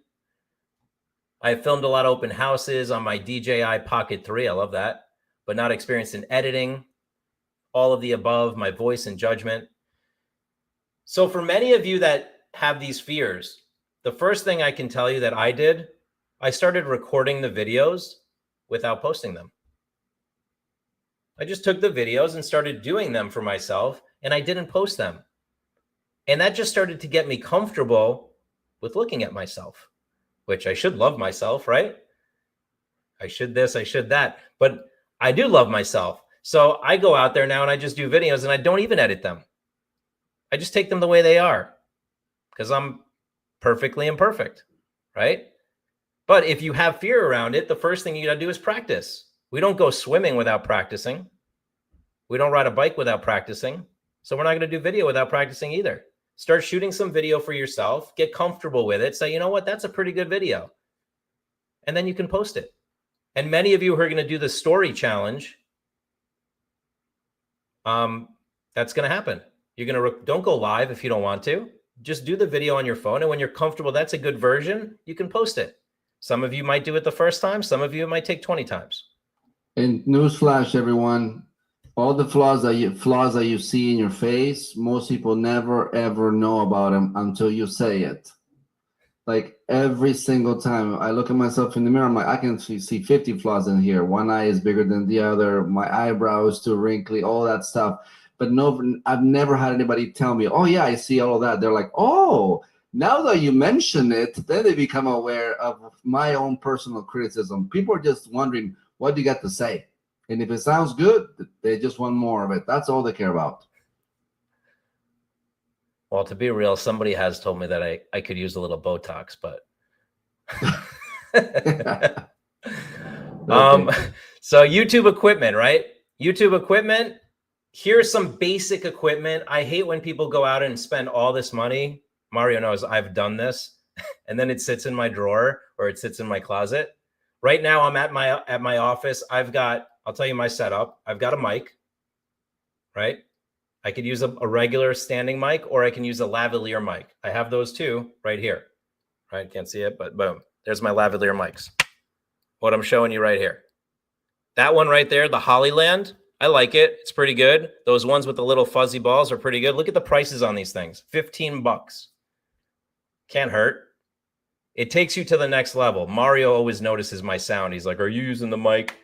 Speaker 2: I filmed a lot of open houses on my DJI Pocket 3. I love that, but not experienced in editing. All of the above, my voice and judgment. So for many of you that have these fears, the first thing I can tell you that I did, I started recording the videos without posting them. I just took the videos and started doing them for myself, and I didn't post them. And that just started to get me comfortable with looking at myself, which I should love myself, right? I should this, I should that, but I do love myself. So I go out there now and I just do videos and I don't even edit them. I just take them the way they are because I'm perfectly imperfect, right? But if you have fear around it, the first thing you got to do is practice. We don't go swimming without practicing. We don't ride a bike without practicing. So we're not going to do video without practicing either. Start shooting some video for yourself, get comfortable with it. Say, you know what, that's a pretty good video. And then you can post it. And many of you who are going to do the story challenge, that's going to happen. You're going to, don't go live if you don't want to. Just do the video on your phone. And when you're comfortable, that's a good version, you can post it. Some of you might do it the first time. Some of you, it might take 20 times.
Speaker 1: And newsflash, everyone, all the flaws that you see in your face, most people never, ever know about them until you say it. Like every single time I look at myself in the mirror, I'm like, I can see 50 flaws in here. One eye is bigger than the other. My eyebrow is too wrinkly, all that stuff. But no, I've never had anybody tell me, oh yeah, I see all of that. They're like, oh, now that you mention it, then they become aware of my own personal criticism. People are just wondering, what do you got to say? And if it sounds good, they just want more of it. That's all they care about.
Speaker 2: Well, to be real, somebody has told me that I could use a little Botox, but so YouTube equipment, right? YouTube equipment. Here's some basic equipment. I hate when people go out and spend all this money. Mario knows I've done this, and then it sits in my drawer or it sits in my closet. Right now, I'm at my office. I've got, I'll tell you my setup. I've got a mic, right? I could use a regular standing mic, or I can use a lavalier mic. I have those two right here, right? Can't see it, but boom, there's my lavalier mics. What I'm showing you right here. That one right there, the Hollyland, I like it. It's pretty good. Those ones with the little fuzzy balls are pretty good. Look at the prices on these things. 15 bucks. Can't hurt. It takes you to the next level. Mario always notices my sound. He's like, are you using the mic?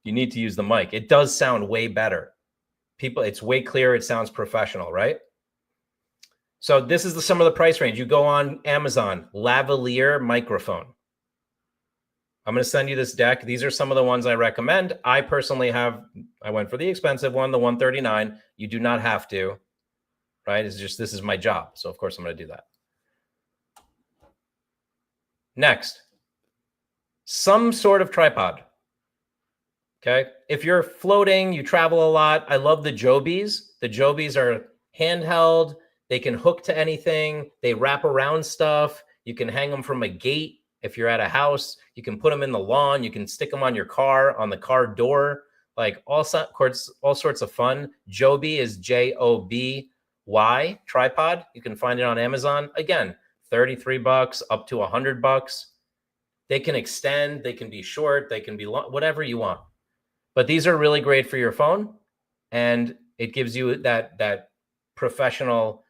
Speaker 2: You need to use the mic. It does sound way better. People, it's way clearer. It sounds professional, right? So this is some of the price range. You go on Amazon, lavalier microphone. I'm going to send you this deck. These are some of the ones I recommend. I personally I went for the expensive one, the 139. You do not have to, right? It's just, this is my job. So of course I'm going to do that. Next, some sort of tripod. Okay. If you're floating, you travel a lot. I love the Jobies. The Jobies are handheld. They can hook to anything. They wrap around stuff. You can hang them from a gate If you're at a house, you can put them in the lawn. You can stick them on your car, on the car door, like all sorts of fun. Joby is Joby tripod. You can find it on Amazon. Again, $33 up to $100. They can extend, they can be short, they can be long, whatever you want. But these are really great for your phone, and it gives you that professional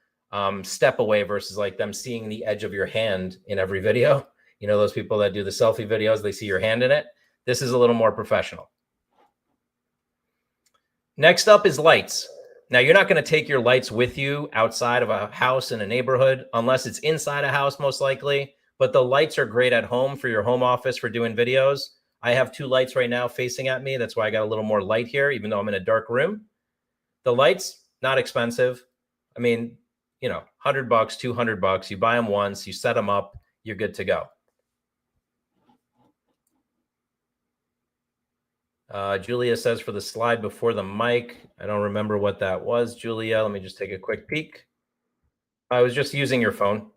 Speaker 2: step away versus like them seeing the edge of your hand in every video. You know, those people that do the selfie videos, they see your hand in it. This is a little more professional. Next up is lights. Now, you're not going to take your lights with you outside of a house in a neighborhood, unless it's inside a house, most likely. But the lights are great at home for your home office for doing videos. I have 2 lights right now facing at me. That's why I got a little more light here, even though I'm in a dark room. The lights, not expensive. I mean, you know, $100, $200. You buy them once, you set them up, you're good to go. Julia says for the slide before the mic. I don't remember what that was, Julia. Let me just take a quick peek. I was just using your phone.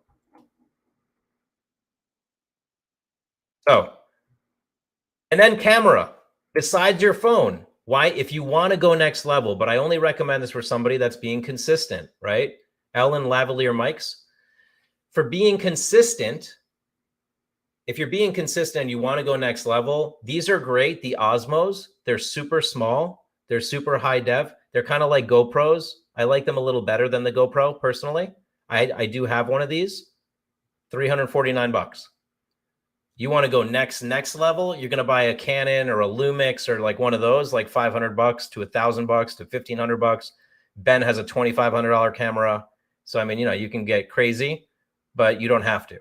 Speaker 2: So, and then camera, besides your phone. Why? If you want to go next level, but I only recommend this for somebody that's being consistent, right? Ellen Lavalier mics. For being consistent, if you're being consistent and you want to go next level, these are great. The Osmos, they're super small. They're super high def. They're kind of like GoPros. I like them a little better than the GoPro personally. I do have one of these, $349. You want to go next level, you're going to buy a Canon or a Lumix or like one of those, like $500 to $1,000 to $1,500. Ben has a $2,500 camera. So, I mean, you know, you can get crazy, but you don't have to.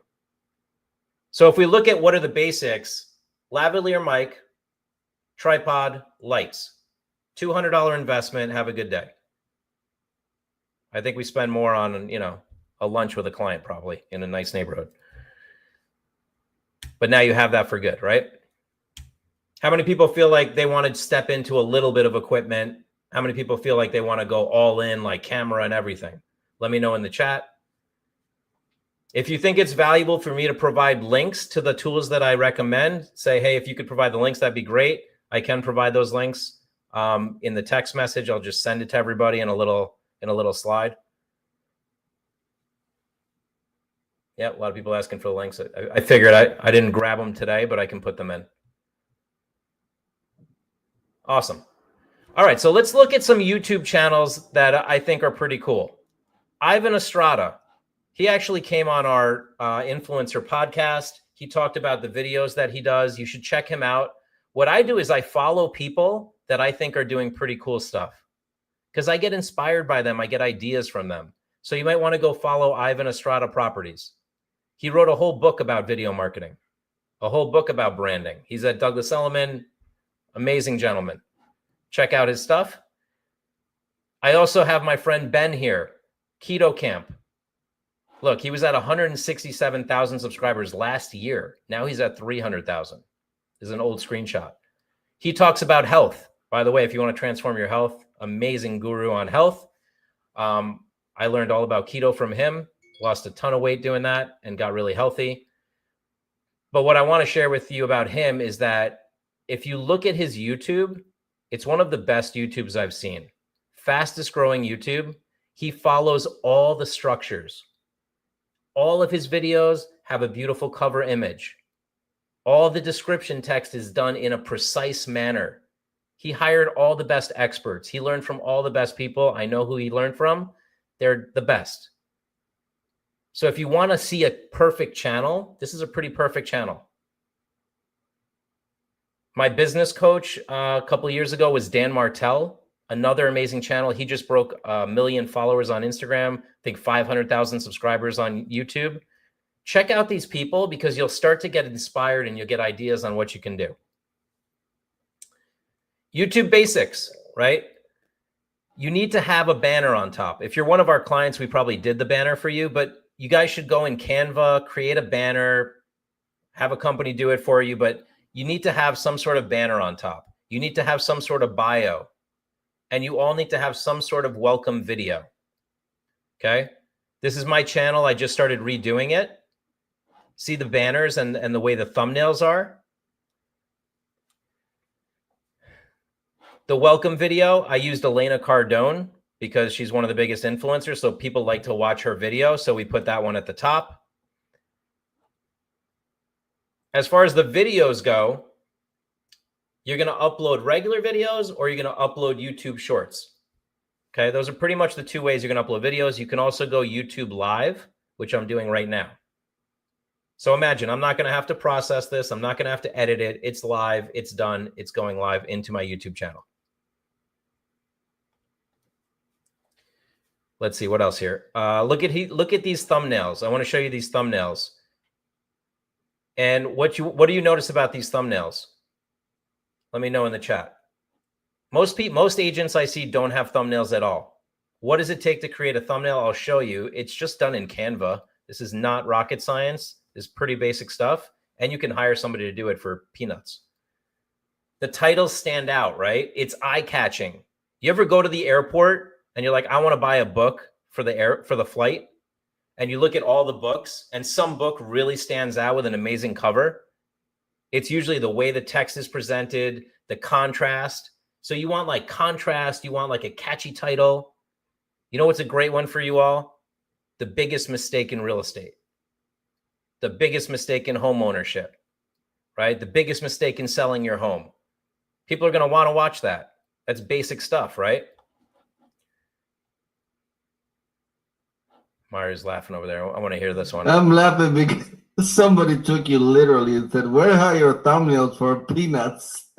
Speaker 2: So if we look at what are the basics, lavalier mic, tripod, lights, $200 investment, have a good day. I think we spend more on, you know, a lunch with a client probably in a nice neighborhood. But now you have that for good, right? How many people feel like they want to step into a little bit of equipment? How many people feel like they want to go all in, like camera and everything? Let me know in the chat. If you think it's valuable for me to provide links to the tools that I recommend, say, hey, if you could provide the links, that'd be great. I can provide those links in the text message. I'll just send it to everybody in a little slide. Yeah, a lot of people asking for the links. I figured I didn't grab them today, but I can put them in. Awesome. All right, so let's look at some YouTube channels that I think are pretty cool. Ivan Estrada. He actually came on our influencer podcast. He talked about the videos that he does. You should check him out. What I do is I follow people that I think are doing pretty cool stuff because I get inspired by them. I get ideas from them. So you might want to go follow Ivan Estrada Properties. He wrote a whole book about video marketing, a whole book about branding. He's at Douglas Elliman. Amazing gentleman. Check out his stuff. I also have my friend Ben here, Keto Camp. Look, he was at 167,000 subscribers last year. Now he's at 300,000. This is an old screenshot. He talks about health. By the way, if you want to transform your health, amazing guru on health. I learned all about keto from him, lost a ton of weight doing that and got really healthy. But what I want to share with you about him is that if you look at his YouTube, it's one of the best YouTubes I've seen. Fastest growing YouTube. He follows all the structures. All of his videos have a beautiful cover image. All the description text is done in a precise manner. He hired all the best experts. He learned from all the best people. I know who he learned from. They're the best. So if you want to see a perfect channel, this is a pretty perfect channel. My business coach a couple of years ago was Dan Martell, another amazing channel. He just broke 1 million followers on Instagram, I think 500,000 subscribers on YouTube. Check out these people because you'll start to get inspired and you'll get ideas on what you can do. YouTube basics, right? You need to have a banner on top. If you're one of our clients, we probably did the banner for you, but you guys should go in Canva, create a banner, have a company do it for you, but you need to have some sort of banner on top. You need to have some sort of bio, and you all need to have some sort of welcome video. Okay. This is my channel. I just started redoing it. See the banners and the way the thumbnails are? The welcome video, I used Elena Cardone because she's one of the biggest influencers. So people like to watch her video. So we put that one at the top. As far as the videos go, you're going to upload regular videos or you're going to upload YouTube shorts. Okay, those are pretty much the two ways you're going to upload videos. You can also go YouTube live, which I'm doing right now. So imagine I'm not going to have to process this. I'm not going to have to edit it. It's live. It's done. It's going live into my YouTube channel. Let's see what else here. Look at these thumbnails. I want to show you these thumbnails. And what do you notice about these thumbnails? Let me know in the chat. Most agents I see don't have thumbnails at all. What does it take to create a thumbnail? I'll show you. It's just done in Canva. This is not rocket science. This is pretty basic stuff. And you can hire somebody to do it for peanuts. The titles stand out, right? It's eye-catching. You ever go to the airport and you're like, I want to buy a book for the flight? And you look at all the books and some book really stands out with an amazing cover. It's usually the way the text is presented, the contrast. So you want like contrast, you want like a catchy title. You know what's a great one for you all? The biggest mistake in real estate. The biggest mistake in home ownership, right? The biggest mistake in selling your home. People are going to want to watch that. That's basic stuff, right? Mario's laughing over there. I want to hear this one.
Speaker 1: I'm laughing because somebody took you literally and said, where are your thumbnails for peanuts?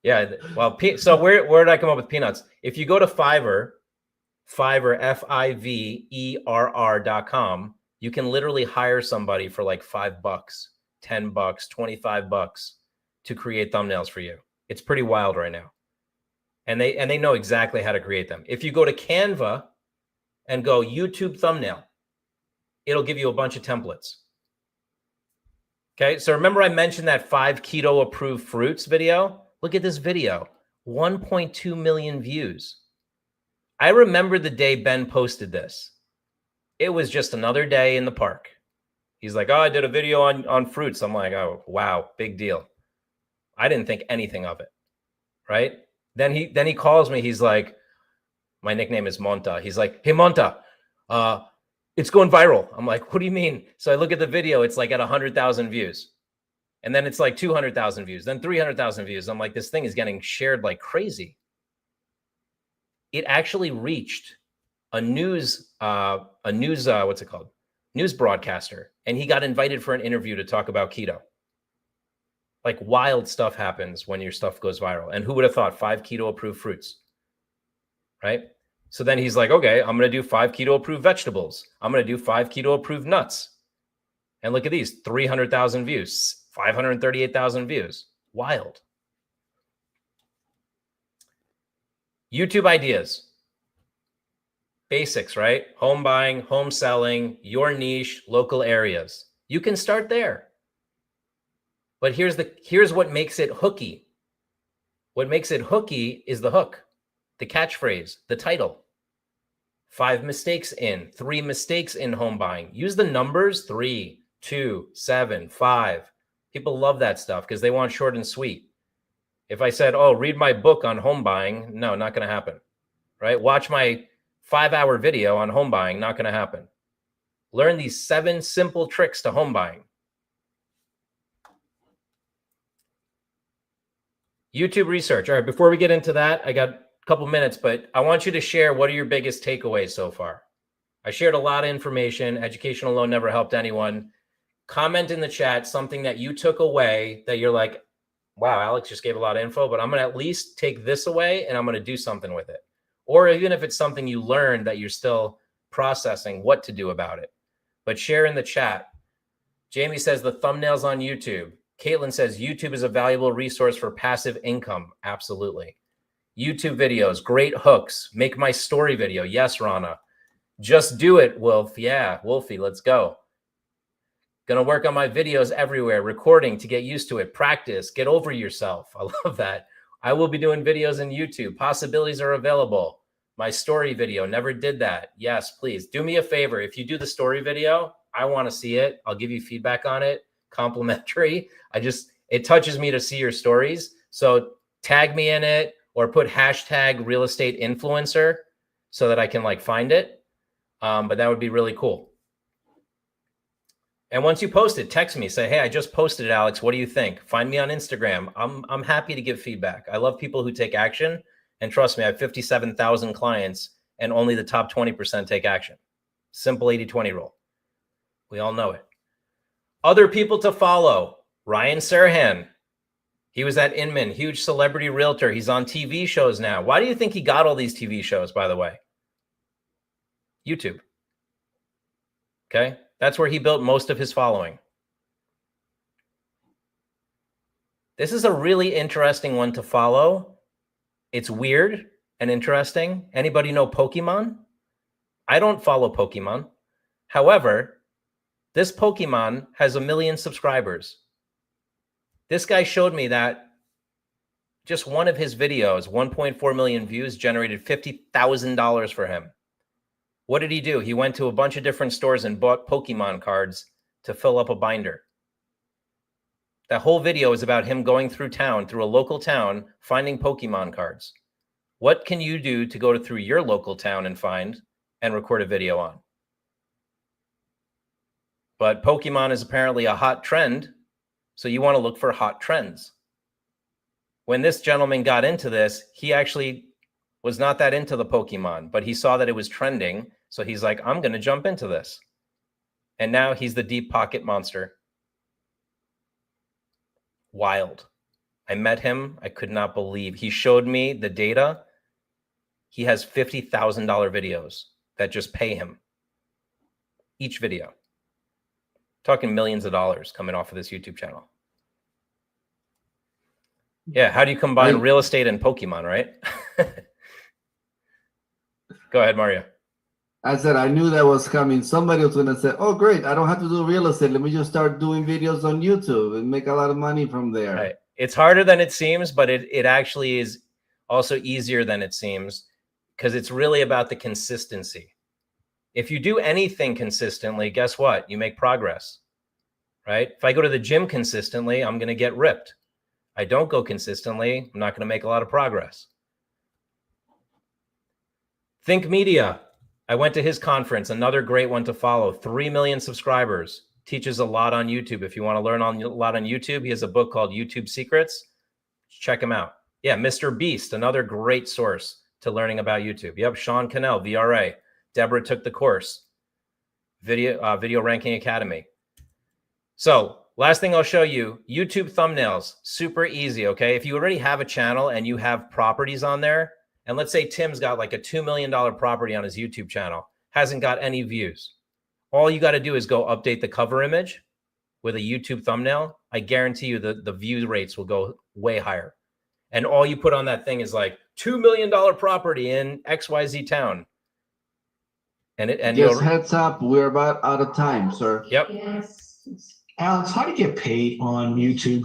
Speaker 2: Yeah. Well, so where did I come up with peanuts? If you go to Fiverr, Fiverr.com, you can literally hire somebody for like $5, $10, $25 to create thumbnails for you. It's pretty wild right now. And they know exactly how to create them. If you go to Canva and go YouTube thumbnail, it'll give you a bunch of templates. Okay, so remember I mentioned that 5 keto approved fruits video? Look at this video, 1.2 million views. I remember the day Ben posted this. It was just another day in the park. He's like, oh, I did a video on fruits. I'm like, oh, wow, big deal. I didn't think anything of it, right? Then he calls me. He's like, my nickname is Monta. He's like, hey, Monta, it's going viral. I'm like, what do you mean? So I look at the video. It's like at 100,000 views. And then it's like 200,000 views, then 300,000 views. I'm like, this thing is getting shared like crazy. It actually reached a news broadcaster. And he got invited for an interview to talk about keto. Like wild stuff happens when your stuff goes viral. And who would have thought 5 keto approved fruits, right? So then he's like, okay, I'm going to do 5 keto approved vegetables. I'm going to do 5 keto approved nuts. And look at these, 300,000 views, 538,000 views. Wild. YouTube ideas. Basics, right? Home buying, home selling, your niche, local areas. You can start there. But here's what makes it hooky. What makes it hooky is the hook, the catchphrase, the title. 5 mistakes in, 3 mistakes in home buying. Use the numbers 3, 2, 7, 5. People love that stuff because they want short and sweet. If I said, oh, read my book on home buying, no, not going to happen, right? Watch my 5-hour video on home buying, not going to happen. Learn these 7 simple tricks to home buying. YouTube research. All right, before we get into that, I got a couple minutes, but I want you to share what are your biggest takeaways so far. I shared a lot of information. Education alone never helped anyone. Comment in the chat something that you took away that you're like, wow, Alex just gave a lot of info, but I'm going to at least take this away and I'm going to do something with it. Or even if it's something you learned that you're still processing what to do about it. But share in the chat. Jamie says the thumbnails on YouTube. Caitlin says YouTube is a valuable resource for passive income. Absolutely. YouTube videos, great hooks. Make my story video. Yes, Rana. Just do it, Wolf. Yeah, Wolfie, let's go. Gonna work on my videos everywhere, recording to get used to it. Practice, get over yourself. I love that. I will be doing videos in YouTube. Possibilities are available. My story video, never did that. Yes, please do me a favor. If you do the story video, I want to see it. I'll give you feedback on it, complimentary. It touches me to see your stories. So tag me in it or put hashtag real estate influencer so that I can like find it. But that would be really cool. And once you post it, text me, say, hey, I just posted it, Alex. What do you think? Find me on Instagram. I'm happy to give feedback. I love people who take action. And trust me, I have 57,000 clients and only the top 20% take action. Simple 80-20 rule. We all know it. Other people to follow. Ryan Serhan. He was at Inman, huge celebrity realtor. He's on TV shows now. Why do you think he got all these TV shows, by the way? YouTube. Okay. That's where he built most of his following. This is a really interesting one to follow. It's weird and interesting. Anybody know Pokemon? I don't follow Pokemon. However, this Pokemon has 1 million subscribers. This guy showed me that just one of his videos, 1.4 million views, generated $50,000 for him. What did he do? He went to a bunch of different stores and bought Pokemon cards to fill up a binder. That whole video is about him going through town, through a local town, finding Pokemon cards. What can you do to go through your local town and find and record a video on? But Pokemon is apparently a hot trend, so you want to look for hot trends. When this gentleman got into this, he actually was not that into the Pokemon, but he saw that it was trending. So he's like, I'm going to jump into this. And now he's the deep pocket monster. Wild. I met him. I could not believe. He showed me the data. He has $50,000 videos that just pay him. Each video. Talking millions of dollars coming off of this YouTube channel. Yeah, how do you combine real estate and Pokemon, right? Go ahead, Mario.
Speaker 1: I said, I knew that was coming. Somebody was going to say, oh, great, I don't have to do real estate. Let me just start doing videos on YouTube and make a lot of money from there.
Speaker 2: Right. It's harder than it seems, but it actually is also easier than it seems because it's really about the consistency. If you do anything consistently, guess what? You make progress, right? If I go to the gym consistently, I'm going to get ripped. I don't go consistently, I'm not going to make a lot of progress. Think Media. I went to his conference, another great one to follow. 3 million subscribers. Teaches a lot on YouTube. If you want to learn a lot on YouTube, he has a book called YouTube Secrets. Check him out. Yeah, Mr. Beast, another great source to learning about YouTube. Yep, Sean Cannell, VRA. Deborah took the course. Video Ranking Academy. So last thing I'll show you, YouTube thumbnails. Super easy, okay? If you already have a channel and you have properties on there, and let's say Tim's got like a $2 million property on his YouTube channel, hasn't got any views. All you got to do is go update the cover image with a YouTube thumbnail. I guarantee you the view rates will go way higher. And all you put on that thing is like $2 million property in XYZ town. And
Speaker 1: just heads up, we're about out of time, sir.
Speaker 2: Yep.
Speaker 3: Yes.
Speaker 4: Alex, how do you get paid on YouTube?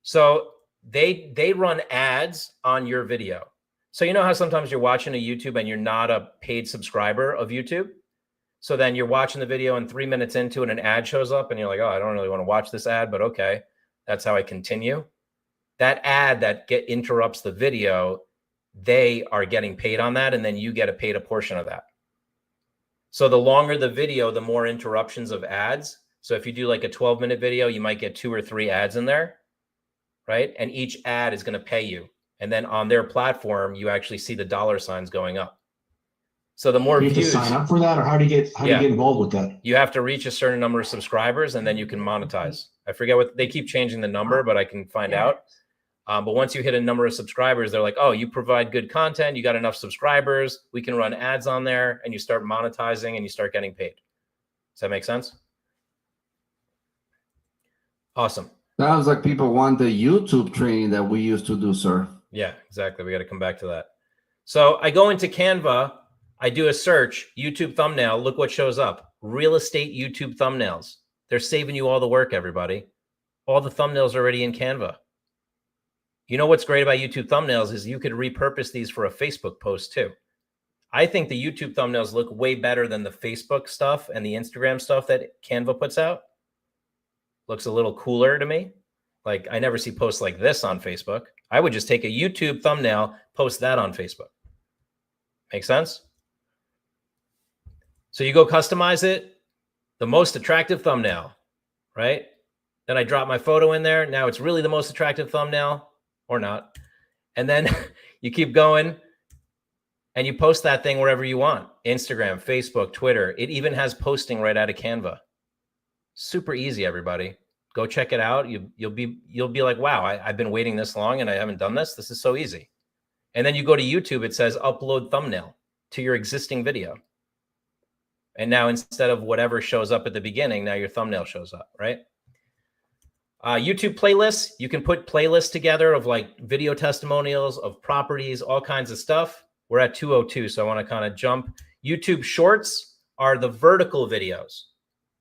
Speaker 2: So they run ads on your video. So you know how sometimes you're watching a YouTube and you're not a paid subscriber of YouTube? So then you're watching the video and 3 minutes into it, an ad shows up and you're like, oh, I don't really want to watch this ad, but okay, that's how I continue. That ad that interrupts the video, they are getting paid on that, and then you get paid a portion of that. So the longer the video, the more interruptions of ads. So if you do like a 12-minute video, you might get 2 or 3 ads in there, right? And each ad is going to pay you. And then on their platform, you actually see the dollar signs going up. So the more
Speaker 4: you have
Speaker 2: views,
Speaker 4: to sign up for that, or how do you get involved with that?
Speaker 2: You have to reach a certain number of subscribers, and then you can monetize. I forget what they keep changing the number, but I can find out. But once you hit a number of subscribers, they're like, oh, you provide good content, you got enough subscribers, we can run ads on there, and you start monetizing and you start getting paid. Does that make sense? Awesome.
Speaker 1: Sounds like people want the YouTube training that we used to do, sir.
Speaker 2: Yeah, exactly. We got to come back to that. So I go into Canva, I do a search, YouTube thumbnail. Look what shows up. Real estate YouTube thumbnails. They're saving you all the work, everybody. All the thumbnails are already in Canva. You know what's great about YouTube thumbnails is you could repurpose these for a Facebook post too. I think the YouTube thumbnails look way better than the Facebook stuff and the Instagram stuff that Canva puts out. Looks a little cooler to me. Like, I never see posts like this on Facebook. I would just take a YouTube thumbnail, post that on Facebook. Make sense? So you go customize it, the most attractive thumbnail, right? Then I drop my photo in there. Now it's really the most attractive thumbnail, or not. And then you keep going and you post that thing wherever you want. Instagram, Facebook, Twitter. It even has posting right out of Canva. Super easy, everybody. Go check it out. You'll be like, wow, I've been waiting this long and I haven't done this. This is so easy. And then you go to YouTube, it says upload thumbnail to your existing video. And now instead of whatever shows up at the beginning, now your thumbnail shows up, right? YouTube playlists, you can put playlists together of like video testimonials, of properties, all kinds of stuff. We're at 2:02, so I want to kind of jump. YouTube shorts are the vertical videos.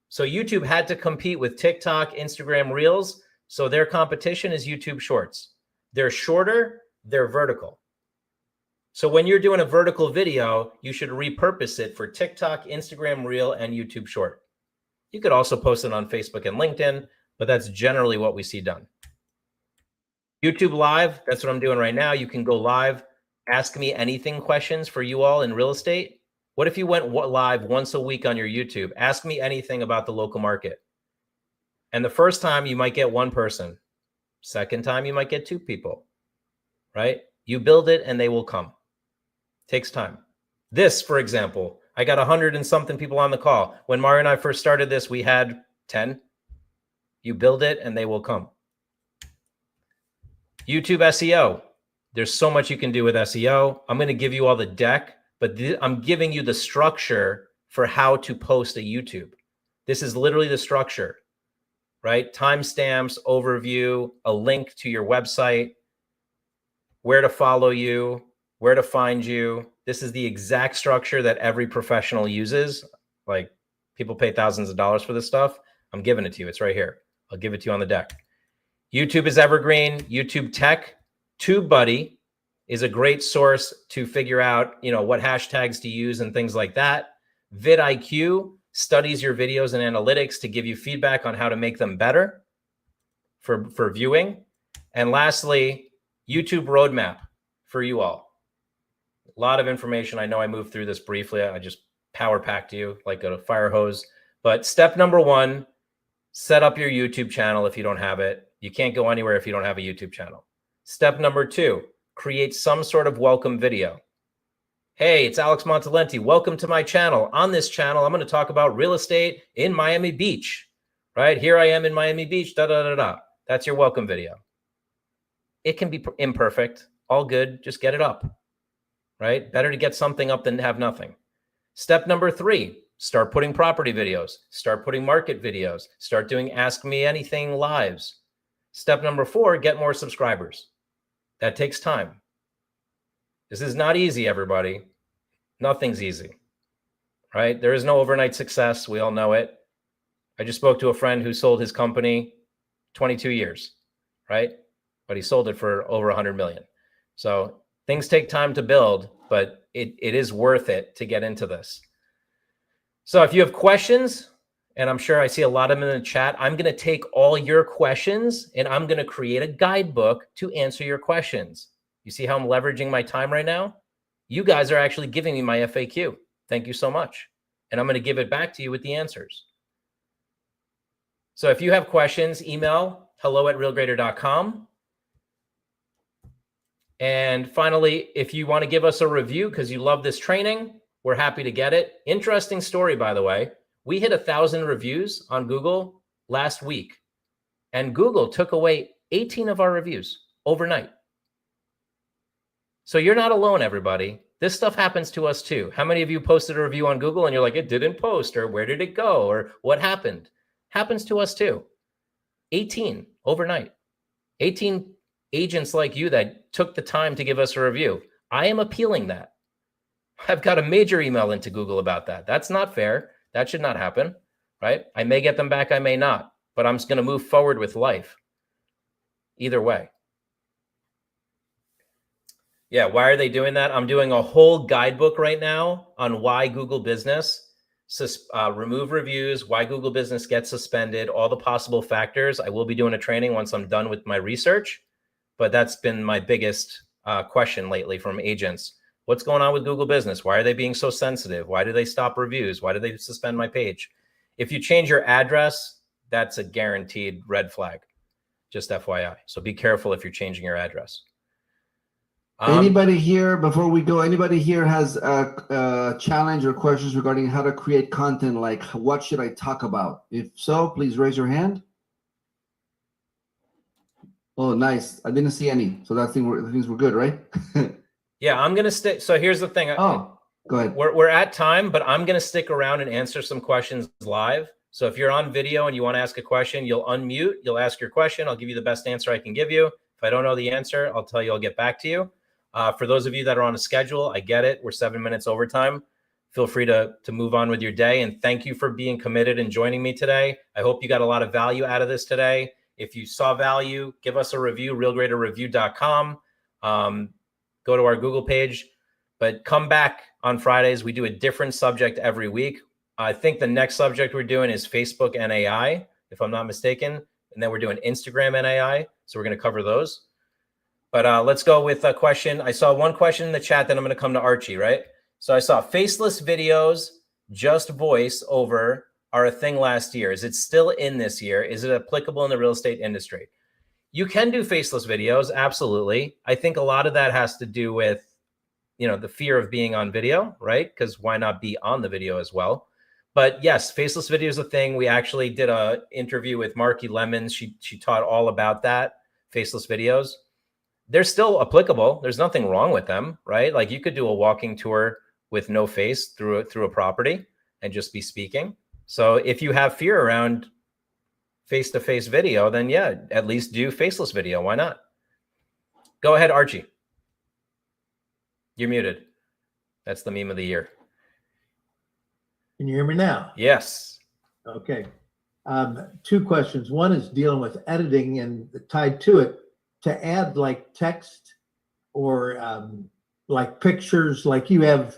Speaker 2: So YouTube had to compete with TikTok, Instagram Reels. So their competition is YouTube shorts. They're shorter, they're vertical. So when you're doing a vertical video, you should repurpose it for TikTok, Instagram Reel, and YouTube short. You could also post it on Facebook and LinkedIn, but that's generally what we see done. YouTube Live, that's what I'm doing right now. You can go live, ask me anything questions for you all in real estate. What if you went live once a week on your YouTube? Ask me anything about the local market. And the first time you might get one person. Second time you might get two people, right? You build it and they will come. Takes time. This, for example, I got 100 and something people on the call. When Mario and I first started this, we had 10. You build it and they will come. YouTube SEO. There's so much you can do with SEO. I'm going to give you all the deck, but I'm giving you the structure for how to post a YouTube. This is literally the structure, right? Timestamps, overview, a link to your website, where to follow you, where to find you. This is the exact structure that every professional uses. Like, people pay thousands of dollars for this stuff. I'm giving it to you. It's right here. I'll give it to you on the deck. YouTube is evergreen. YouTube Tech. TubeBuddy is a great source to figure out, what hashtags to use and things like that. vidIQ studies your videos and analytics to give you feedback on how to make them better for viewing. And lastly, YouTube Roadmap for you all. A lot of information. I know I moved through this briefly. I just power packed you like a fire hose. But step number 1, set up your YouTube channel if you don't have it. You can't go anywhere if you don't have a YouTube channel. Step number 2, create some sort of welcome video. Hey, it's Alex Montalenti. Welcome to my channel. On this channel, I'm going to talk about real estate in Miami Beach, right? Here I am in Miami Beach, That's your welcome video. It can be imperfect, all good. Just get it up, right? Better to get something up than have nothing. Step number 3, start putting property videos, start putting market videos, start doing Ask Me Anything lives. Step number 4, get more subscribers. That takes time. This is not easy, everybody. Nothing's easy, right? There is no overnight success. We all know it. I just spoke to a friend who sold his company 22 years, right? But he sold it for over 100 million. So things take time to build, but it is worth it to get into this. So if you have questions, and I'm sure I see a lot of them in the chat, I'm going to take all your questions and I'm going to create a guidebook to answer your questions. You see how I'm leveraging my time right now? You guys are actually giving me my FAQ. Thank you so much. And I'm going to give it back to you with the answers. So if you have questions, email hello@realgrader.com. And finally, if you want to give us a review because you love this training, we're happy to get it. Interesting story, by the way. We hit 1,000 reviews on Google last week, and Google took away 18 of our reviews overnight. So you're not alone, everybody. This stuff happens to us too. How many of you posted a review on Google and you're like, it didn't post, or where did it go, or what happened? Happens to us too. 18 overnight. 18 agents like you that took the time to give us a review. I am appealing that. I've got a major email into Google about that. That's not fair. That should not happen, right? I may get them back, I may not, but I'm just going to move forward with life. Either way. Yeah, why are they doing that? I'm doing a whole guidebook right now on why Google Business remove reviews, why Google Business gets suspended, all the possible factors. I will be doing a training once I'm done with my research, but that's been my biggest question lately from agents. What's going on with Google Business? Why are they being so sensitive? Why do they stop reviews? Why do they suspend my page? If you change your address, that's a guaranteed red flag, just FYI. So be careful if you're changing your address.
Speaker 1: Anybody here, before we go, anybody here has a challenge or questions regarding how to create content, like what should I talk about? If so, please raise your hand. Oh, nice. I didn't see any. So that things were good, right?
Speaker 2: Yeah, I'm going to stick. So here's the thing.
Speaker 1: Oh, go ahead.
Speaker 2: We're at time, but I'm going to stick around and answer some questions live. So if you're on video and you want to ask a question, you'll unmute, you'll ask your question. I'll give you the best answer I can give you. If I don't know the answer, I'll tell you, I'll get back to you. For those of you that are on a schedule, I get it. We're 7 minutes overtime. Feel free to move on with your day. And thank you for being committed and joining me today. I hope you got a lot of value out of this today. If you saw value, give us a review, realgraderreview.com. Go to our Google page, but come back on Fridays. We do a different subject every week. I think the next subject we're doing is Facebook and AI, if I'm not mistaken. And then we're doing Instagram and AI. So we're going to cover those. But let's go with a question. I saw one question in the chat, then I'm going to come to Archie, right? So I saw faceless videos, just voice over are a thing last year. Is it still in this year? Is it applicable in the real estate industry? You can do faceless videos. Absolutely. I think a lot of that has to do with, the fear of being on video, right? Because why not be on the video as well? But yes, faceless video is a thing. We actually did an interview with Marky Lemons. She taught all about that, faceless videos. They're still applicable. There's nothing wrong with them, right? Like you could do a walking tour with no face through a property and just be speaking. So if you have fear around face-to-face video, then yeah, at least do faceless video. Why not? Go ahead, Archie. You're muted. That's the meme of the year.
Speaker 5: Can you hear me now?
Speaker 2: Yes.
Speaker 5: Okay. Two questions. One is dealing with editing and tied to it, to add like text or like pictures, like you have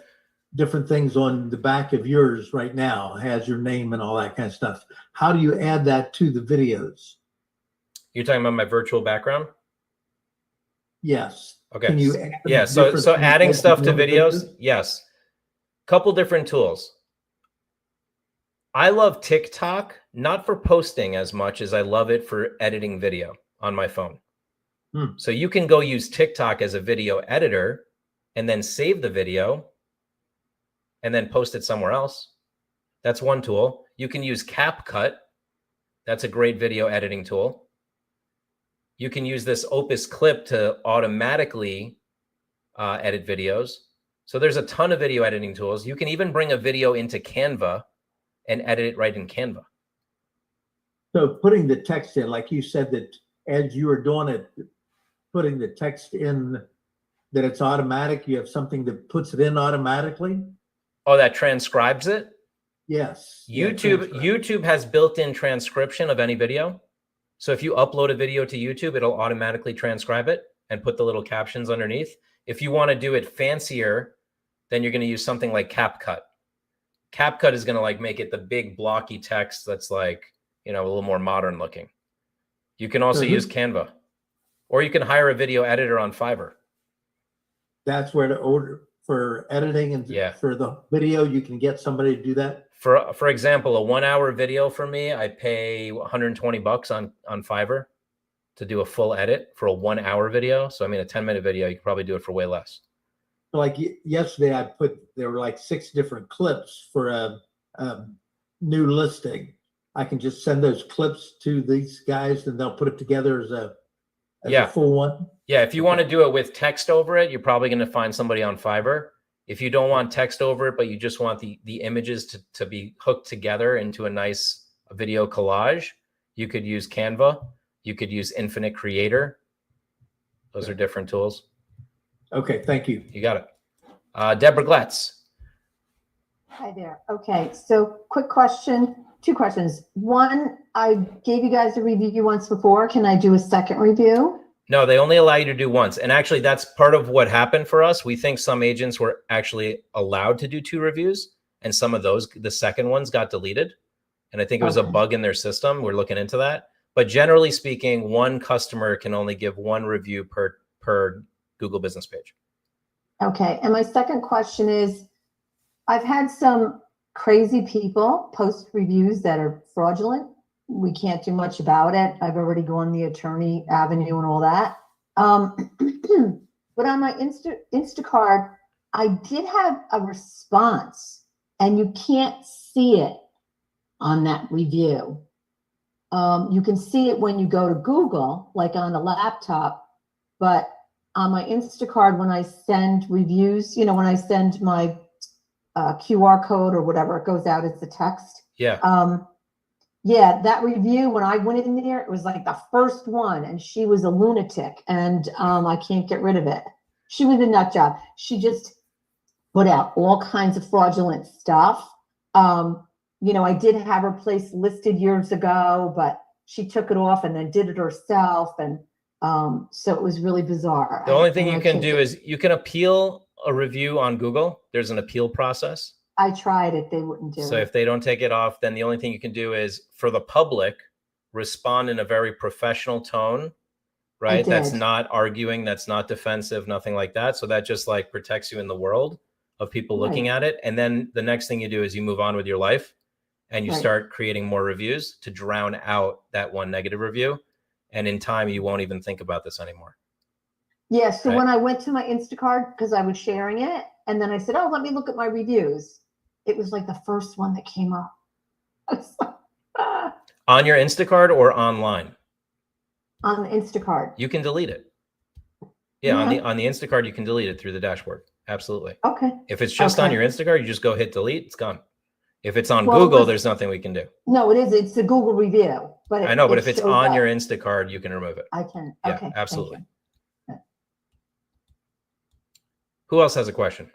Speaker 5: different things on the back of yours right now, has your name and all that kind of stuff. How do you add that to the videos?
Speaker 2: You're talking about my virtual background?
Speaker 5: Yes.
Speaker 2: Okay.
Speaker 5: Can you add
Speaker 2: so adding stuff to videos? Yes. Couple different tools. I love TikTok, not for posting as much as I love it for editing video on my phone. So you can go use TikTok as a video editor and then save the video and then post it somewhere else. That's one tool. You can use CapCut. That's a great video editing tool. You can use this Opus Clip to automatically edit videos. So there's a ton of video editing tools. You can even bring a video into Canva and edit it right in Canva.
Speaker 5: So putting the text in, like you said, that as you were doing it, putting the text in, that it's automatic, you have something that puts it in automatically?
Speaker 2: Oh, that transcribes it?
Speaker 5: Yes.
Speaker 2: YouTube has built-in transcription of any video. So if you upload a video to YouTube, it'll automatically transcribe it and put the little captions underneath. If you want to do it fancier, then you're going to use something like CapCut. CapCut is going to like make it the big blocky text that's like, a little more modern looking. You can also use Canva, or you can hire a video editor on Fiverr.
Speaker 5: That's where to order for editing and for the video, you can get somebody to do that.
Speaker 2: For example, a 1 hour video for me, I pay $120 on Fiverr to do a full edit for a 1 hour video. So, I mean, a 10-minute video, you could probably do it for way less.
Speaker 5: Like yesterday, there were like 6 different clips for a new listing. I can just send those clips to these guys and they'll put it together as a full one. Yeah,
Speaker 2: if you want to do it with text over it, you're probably going to find somebody on Fiverr. If you don't want text over it, but you just want the images to be hooked together into a nice video collage, you could use Canva. You could use Infinite Creator. Those are different tools.
Speaker 5: Okay, thank you.
Speaker 2: You got it. Deborah Glatz.
Speaker 6: Hi there. Okay, so quick question, 2 questions. One, I gave you guys a review once before. Can I do a second review?
Speaker 2: No, they only allow you to do once. And actually, that's part of what happened for us. We think some agents were actually allowed to do 2 reviews, and some of those, the second ones, got deleted. And I think it was a
Speaker 6: Okay.
Speaker 2: bug in their system. We're looking into that. But generally speaking, one customer can only give 1 review per Google business page.
Speaker 6: Okay, and my second question is, I've had some crazy people post reviews that are fraudulent. We can't do much about it. I've already gone the attorney avenue and all that. But on my Instacart, I did have a response, and you can't see it on that review. You can see it when you go to Google, like on a laptop, but on my Instacart, when I send reviews, you know, when I send my QR code or whatever, it goes out as the text.
Speaker 2: Yeah.
Speaker 6: Yeah, that review, when I went in there, it was like the first one, and she was a lunatic, and I can't get rid of it. She was a nut job. She just put out all kinds of fraudulent stuff. You know, I did have her place listed years ago, but she took it off and then did it herself. And so it was really bizarre.
Speaker 2: The only thing you can do is you can appeal a review on Google. There's an appeal process.
Speaker 6: I tried it. They wouldn't do it.
Speaker 2: So if they don't take it off, then the only thing you can do is, for the public, respond in a very professional tone, right? That's not arguing, that's not defensive, nothing like that. So that just like protects you in the world of people looking at it. And then the next thing you do is you move on with your life, and you start creating more reviews to drown out that one negative review. And in time, you won't even think about this anymore.
Speaker 6: Yeah. So when I went to my Instacart, because I was sharing it, and then I said, oh, let me look at my reviews. It was like the first one that came up. I was like, ah.
Speaker 2: On your Instacart or online?
Speaker 6: On the Instacart.
Speaker 2: You can delete it. Yeah, on the Instacart, you can delete it through the dashboard. Absolutely.
Speaker 6: Okay.
Speaker 2: If it's just on your Instacart, you just go hit delete, it's gone. If it's on Google, there's nothing we can do.
Speaker 6: No, it is. It's a Google review. But
Speaker 2: I know, but if it's on your Instacart, you can remove it.
Speaker 6: I can.
Speaker 2: Yeah,
Speaker 6: Okay.
Speaker 2: absolutely. Who else has a question?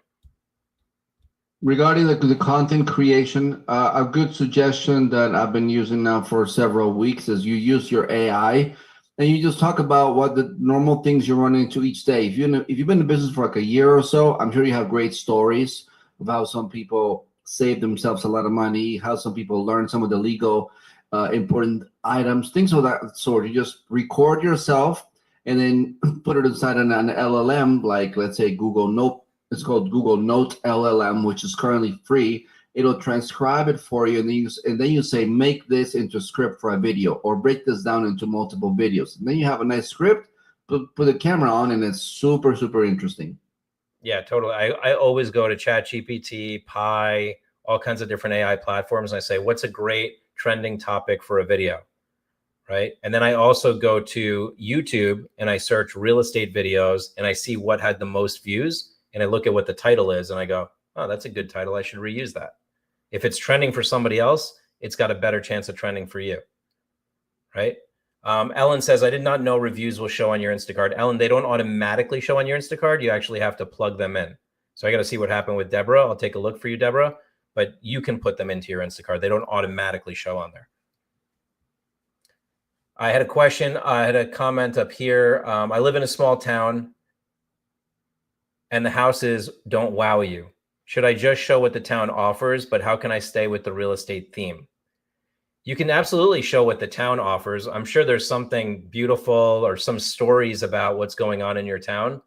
Speaker 1: Regarding the content creation, a good suggestion that I've been using now for several weeks is you use your AI and you just talk about what the normal things you run into each day. If you've been in business for like a year or so, I'm sure you have great stories of how some people save themselves a lot of money, how some people learn some of the legal important items, things of that sort. You just record yourself and then put it inside an LLM, like let's say Google Note. It's called Google Note LLM, which is currently free. It'll transcribe it for you, and then you say, make this into a script for a video, or break this down into multiple videos. And then you have a nice script, put the camera on, and it's super, super interesting.
Speaker 2: Yeah, totally. I always go to ChatGPT, Pi, all kinds of different AI platforms, and I say, what's a great trending topic for a video, right? And then I also go to YouTube and I search real estate videos, and I see what had the most views, and I look at what the title is, and I go, oh, that's a good title. I should reuse that. If it's trending for somebody else, it's got a better chance of trending for you, right? Ellen says, I did not know reviews will show on your Instacart. Ellen, they don't automatically show on your Instacart. You actually have to plug them in. So I got to see what happened with Deborah. I'll take a look for you, Deborah, but you can put them into your Instacart. They don't automatically show on there. I had a question. I had a comment up here. I live in a small town and the houses don't wow you. Should I just show what the town offers, but how can I stay with the real estate theme? You can absolutely show what the town offers. I'm sure there's something beautiful or some stories about what's going on in your town.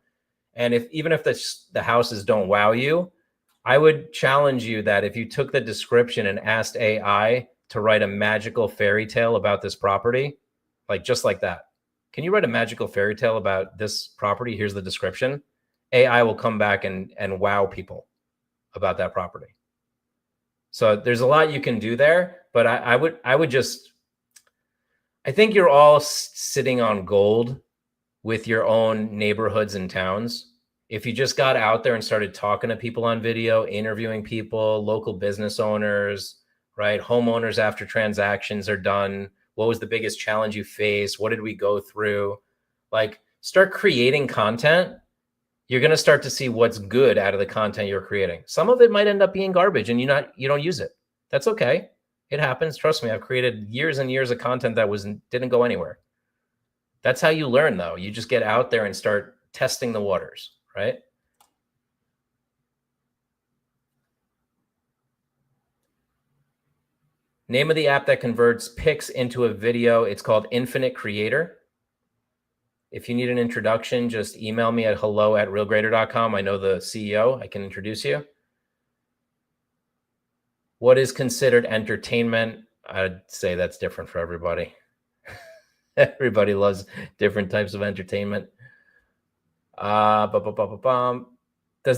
Speaker 2: And even if the houses don't wow you, I would challenge you that if you took the description and asked AI to write a magical fairy tale about this property, like just like that, can you write a magical fairy tale about this property? Here's the description. AI will come back and wow people about that property. So there's a lot you can do there, but I think you're all sitting on gold with your own neighborhoods and towns. If you just got out there and started talking to people on video, interviewing people, local business owners, right? Homeowners after transactions are done. What was the biggest challenge you faced? What did we go through? Like, start creating content. You're going to start to see what's good out of the content you're creating. Some of it might end up being garbage and you don't use it. That's okay. It happens. Trust me. I've created years and years of content that didn't go anywhere. That's how you learn, though. You just get out there and start testing the waters, right? Name of the app that converts pics into a video. It's called Infinite Creator. If you need an introduction, just email me at hello@realgrader.com. I know the CEO. I can introduce you. What is considered entertainment? I'd say that's different for everybody. Everybody loves different types of entertainment. Does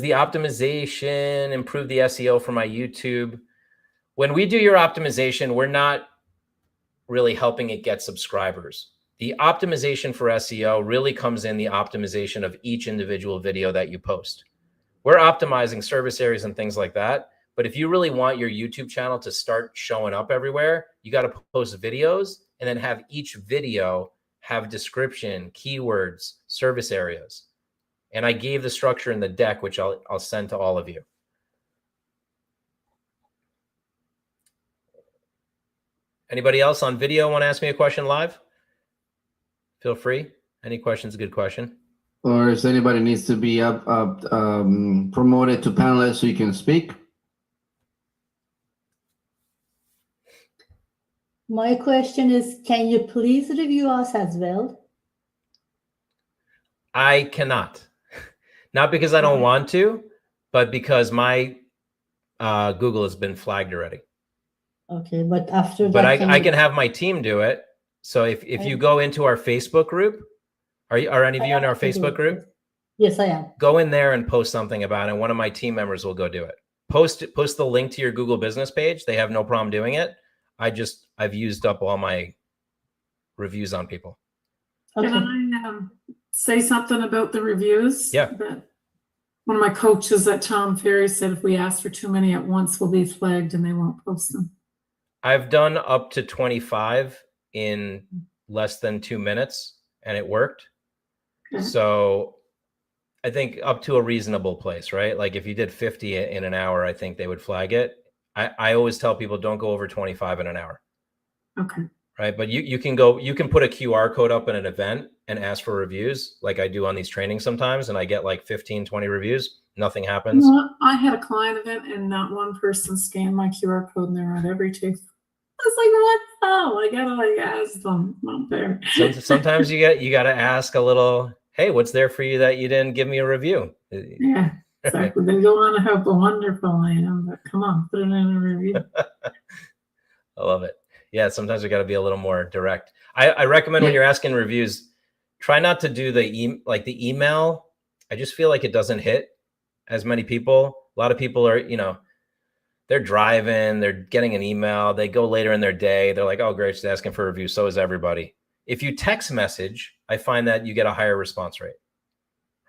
Speaker 2: the optimization improve the SEO for my YouTube? When we do your optimization, we're not really helping it get subscribers. The optimization for SEO really comes in the optimization of each individual video that you post. We're optimizing service areas and things like that. But if you really want your YouTube channel to start showing up everywhere, you got to post videos and then have each video have description, keywords, service areas. And I gave the structure in the deck, which I'll send to all of you. Anybody else on video want to ask me a question live? Feel free. Any questions? A good question.
Speaker 1: Or if anybody needs to be promoted to panelist so you can speak.
Speaker 7: My question is, can you please review us as well?
Speaker 2: I cannot. Not because I don't want to, but because my Google has been flagged already.
Speaker 7: Okay, but after that,
Speaker 2: But I can have my team do it. So if you go into our Facebook group, are any of you in our Facebook group?
Speaker 7: Yes, I am.
Speaker 2: Go in there and post something about it. And one of my team members will go do it. Post the link to your Google business page. They have no problem doing it. I've used up all my reviews on people.
Speaker 7: Okay.
Speaker 8: Can I say something about the reviews?
Speaker 2: Yeah.
Speaker 8: One of my coaches at Tom Ferry said if we ask for too many at once, we'll be flagged and they won't post them.
Speaker 2: I've done up to 25 in less than 2 minutes, and it worked.
Speaker 8: Okay.
Speaker 2: So I think up to a reasonable place, right? Like if you did 50 in an hour, I think they would flag it. I always tell people don't go over 25 in an hour.
Speaker 8: Okay.
Speaker 2: Right. But you can put a QR code up in an event and ask for reviews like I do on these trainings sometimes. And I get like 15, 20 reviews. Nothing happens.
Speaker 8: You know what? I had a client event and not one person scanned my QR code and they're on every tooth. I was like, what the hell? I gotta ask them. Not there.
Speaker 2: Sometimes you got to ask a little, hey, what's there for you that you didn't give me a review?
Speaker 8: Yeah, exactly. They go on to have a wonderful, but come on, put it in a review.
Speaker 2: I love it. Yeah, sometimes we got to be a little more direct. I recommend when you're asking reviews, try not to do the email. I just feel like it doesn't hit as many people. A lot of people are, they're driving, they're getting an email, they go later in their day. They're like, oh, great, she's asking for a review. So is everybody. If you text message, I find that you get a higher response rate,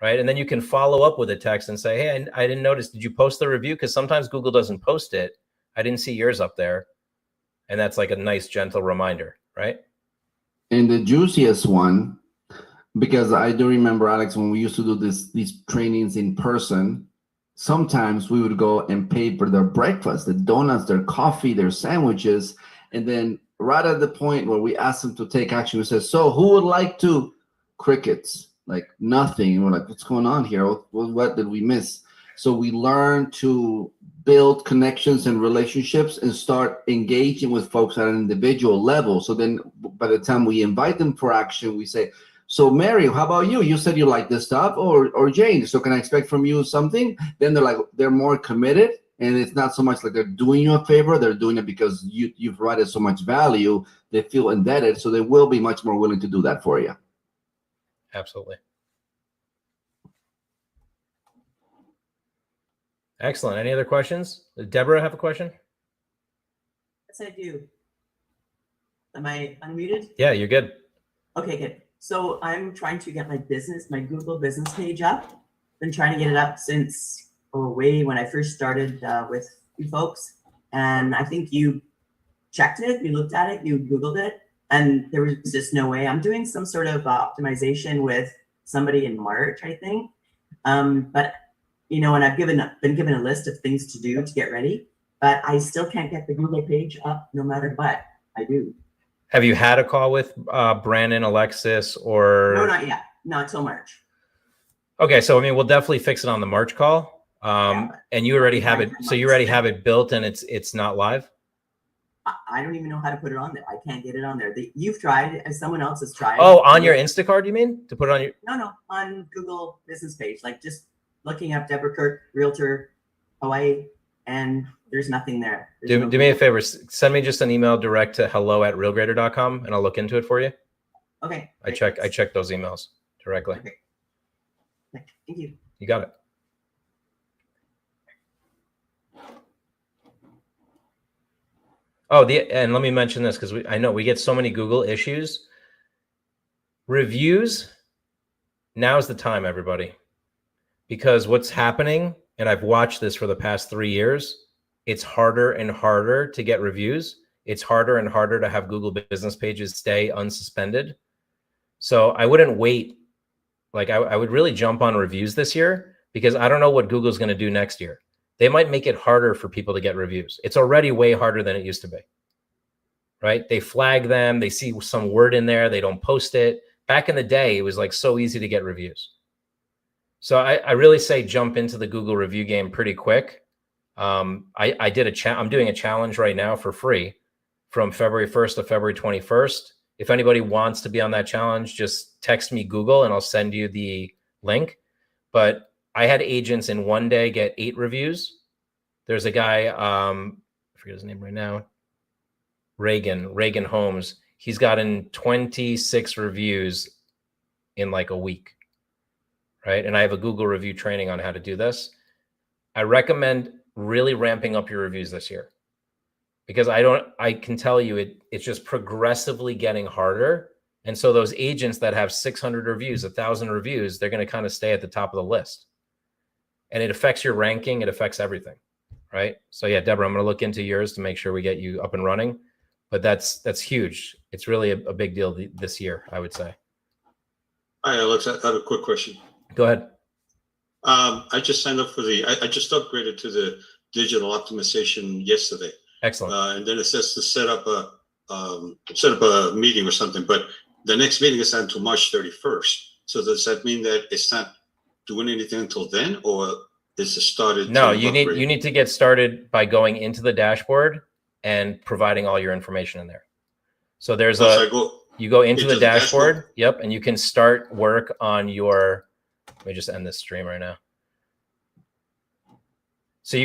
Speaker 2: right? And then you can follow up with a text and say, hey, I didn't notice, did you post the review? Because sometimes Google doesn't post it. I didn't see yours up there. And that's like a nice, gentle reminder, right?
Speaker 1: And the juiciest one, because I do remember, Alex, when we used to do these trainings in person, sometimes we would go and pay for their breakfast, the donuts, their coffee, their sandwiches. And then right at the point where we asked them to take action, we said, so who would like to? Crickets, like nothing. And we're like, what's going on here? What did we miss? So we learned to build connections and relationships and start engaging with folks at an individual level. So then by the time we invite them for action, we say, so Mary, how about you? You said you like this stuff, or Jane, so can I expect from you something? Then they're more committed, and it's not so much like they're doing you a favor, they're doing it because you've provided so much value, they feel indebted, so they will be much more willing to do that for you.
Speaker 2: Absolutely. Excellent. Any other questions? Does Deborah have a question?
Speaker 9: Yes, I do. Am I unmuted?
Speaker 2: Yeah, you're good.
Speaker 9: Okay, good. So I'm trying to get my Google business page up. Been trying to get it up since way when I first started with you folks. And I think you checked it, you looked at it, you Googled it, and there was just no way. I'm doing some sort of optimization with somebody in March, I think. But and I've been given a list of things to do to get ready, but I still can't get the Google page up no matter what I do.
Speaker 2: Have you had a call with Brandon, Alexis, or?
Speaker 9: No, not yet. Not till March.
Speaker 2: Okay, so I mean, we'll definitely fix it on the March call. And you already have it. So you already have it built, and it's not live.
Speaker 9: I don't even know how to put it on there. I can't get it on there. You've tried it, as someone else has tried.
Speaker 2: Oh, on your Instacart, you mean? To put it on your?
Speaker 9: No, on Google business page. Like just looking up Deborah Kirk, Realtor, Hawaii, and there's nothing there.
Speaker 2: Do me a favor. Send me just an email direct to hello@realgrader.com, and I'll look into it for you.
Speaker 9: Okay.
Speaker 2: I check those emails directly.
Speaker 9: Okay. Thank you.
Speaker 2: You got it. Oh, and let me mention this because I know we get so many Google issues. Reviews, now's the time, everybody. Because what's happening, and I've watched this for the past 3 years, it's harder and harder to get reviews. It's harder and harder to have Google business pages stay unsuspended. So I wouldn't wait. Like I would really jump on reviews this year because I don't know what Google's going to do next year. They might make it harder for people to get reviews. It's already way harder than it used to be, right? They flag them. They see some word in there. They don't post it. Back in the day, it was like so easy to get reviews. So I really say jump into the Google review game pretty quick. I'm doing a challenge right now for free from February 1st to February 21st. If anybody wants to be on that challenge, just text me Google and I'll send you the link. But I had agents in one day get 8 reviews. There's a guy, I forget his name right now, Reagan Holmes. He's gotten 26 reviews in like a week, right? And I have a Google review training on how to do this. I recommend really ramping up your reviews this year because I can tell you it's just progressively getting harder. And so those agents that have 600 reviews, 1,000 reviews, they're going to kind of stay at the top of the list. And it affects your ranking. It affects everything, right? So yeah, Deborah, I'm going to look into yours to make sure we get you up and running. But that's huge. It's really a big deal this year, I would say.
Speaker 10: Hi, Alex. I have a quick question.
Speaker 2: Go ahead.
Speaker 10: I just signed up for I just upgraded to the digital optimization yesterday.
Speaker 2: Excellent.
Speaker 10: And then it says to set up a meeting or something, but the next meeting is until March 31st. So does that mean that it's not doing anything until then, or is it started?
Speaker 2: No, you need to get started by going into the dashboard and providing all your information in there. So there's you go into the dashboard. Yep. And you can start work on your, let me just end this stream right now.